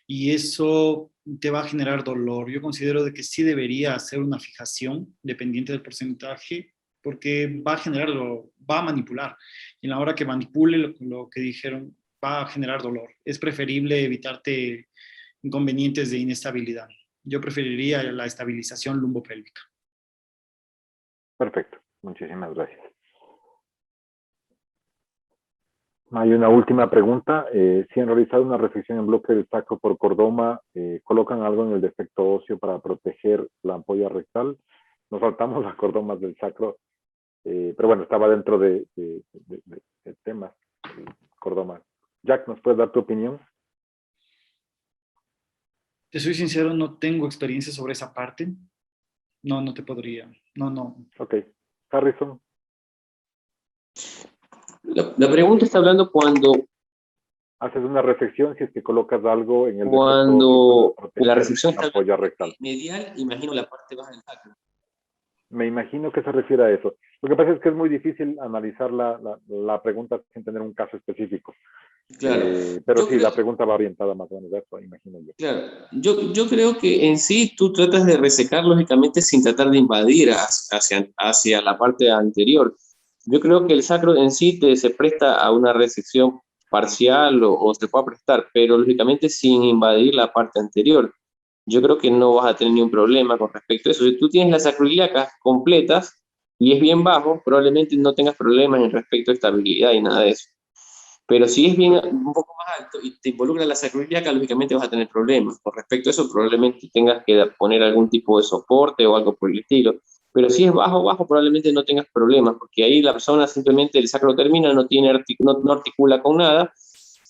y eso te va a generar dolor. Yo considero de que sí debería hacer una fijación dependiente del porcentaje, porque va a generarlo, va a manipular. Y en la hora que manipule lo que dijeron, va a generar dolor. Es preferible evitarte inconvenientes de inestabilidad. Yo preferiría la estabilización lumbopélvica. Perfecto, muchísimas gracias. Hay una última pregunta. Si han realizado una resección en bloque del sacro por cordoma, ¿colocan algo en el defecto óseo para proteger la ampolla rectal? Nos saltamos las cordomas del sacro, pero bueno, estaba dentro de temas, cordoma. Jack, ¿nos puedes dar tu opinión? Te soy sincero, no tengo experiencia sobre esa parte. No te podría. No. Ok. Harrison. La pregunta está hablando cuando Haces una resección si es que colocas algo en el cuando defecto óseo para la proteger resección la está ampolla rectal. medial, imagino la parte baja del sacro. Me imagino que se refiere a eso. Lo que pasa es que es muy difícil analizar la pregunta sin tener un caso específico. Claro. Pero sí, la pregunta va orientada más o menos a eso, imagino yo. Claro, yo creo que en sí tú tratas de resecar lógicamente sin tratar de invadir hacia la parte anterior. Yo creo que el sacro en sí se presta a una resección parcial o se puede prestar, pero lógicamente sin invadir la parte anterior. Yo creo que no vas a tener ningún problema con respecto a eso. Si tú tienes las sacroiliacas completas y es bien bajo, probablemente no tengas problemas en respecto a estabilidad y nada de eso. Pero si es bien un poco más alto y te involucra la sacroiliaca, lógicamente vas a tener problemas. Con respecto a eso, probablemente tengas que poner algún tipo de soporte o algo por el estilo. Pero si es bajo, probablemente no tengas problemas, porque ahí la persona simplemente el sacro termina, no articula con nada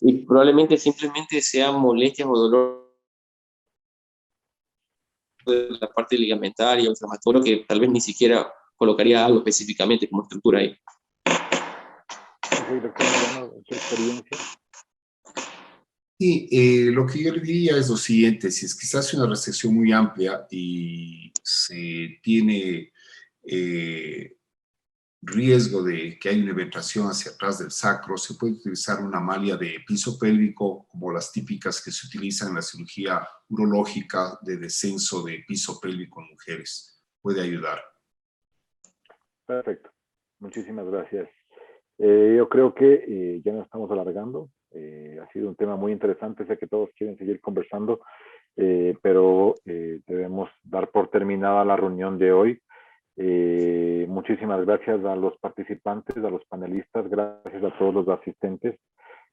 y probablemente simplemente sea molestias o dolor de la parte ligamentaria o inflamatoria que tal vez ni siquiera colocaría algo específicamente como estructura ahí. Doctor Mariano, ¿su experiencia? Sí, lo que yo le diría es lo siguiente: si es que se hace una resección muy amplia y se tiene riesgo de que haya una eventación hacia atrás del sacro, se puede utilizar una malla de piso pélvico, como las típicas que se utilizan en la cirugía urológica de descenso de piso pélvico en mujeres. Puede ayudar. Perfecto. Muchísimas gracias. Yo creo que ya nos estamos alargando. Ha sido un tema muy interesante. Sé que todos quieren seguir conversando, pero debemos dar por terminada la reunión de hoy. Muchísimas gracias a los participantes, a los panelistas, gracias a todos los asistentes.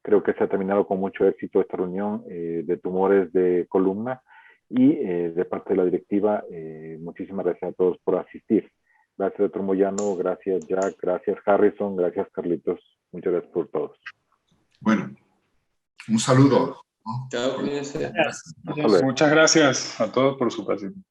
Creo que se ha terminado con mucho éxito esta reunión de tumores de columna y de parte de la directiva, muchísimas gracias a todos por asistir. Gracias, doctor Moyano, gracias, Jack, gracias, Harrison, gracias, Carlitos. Muchas gracias por todos. Bueno, un saludo. Chao, cuídense. Gracias. Muchas gracias a todos por su paciencia.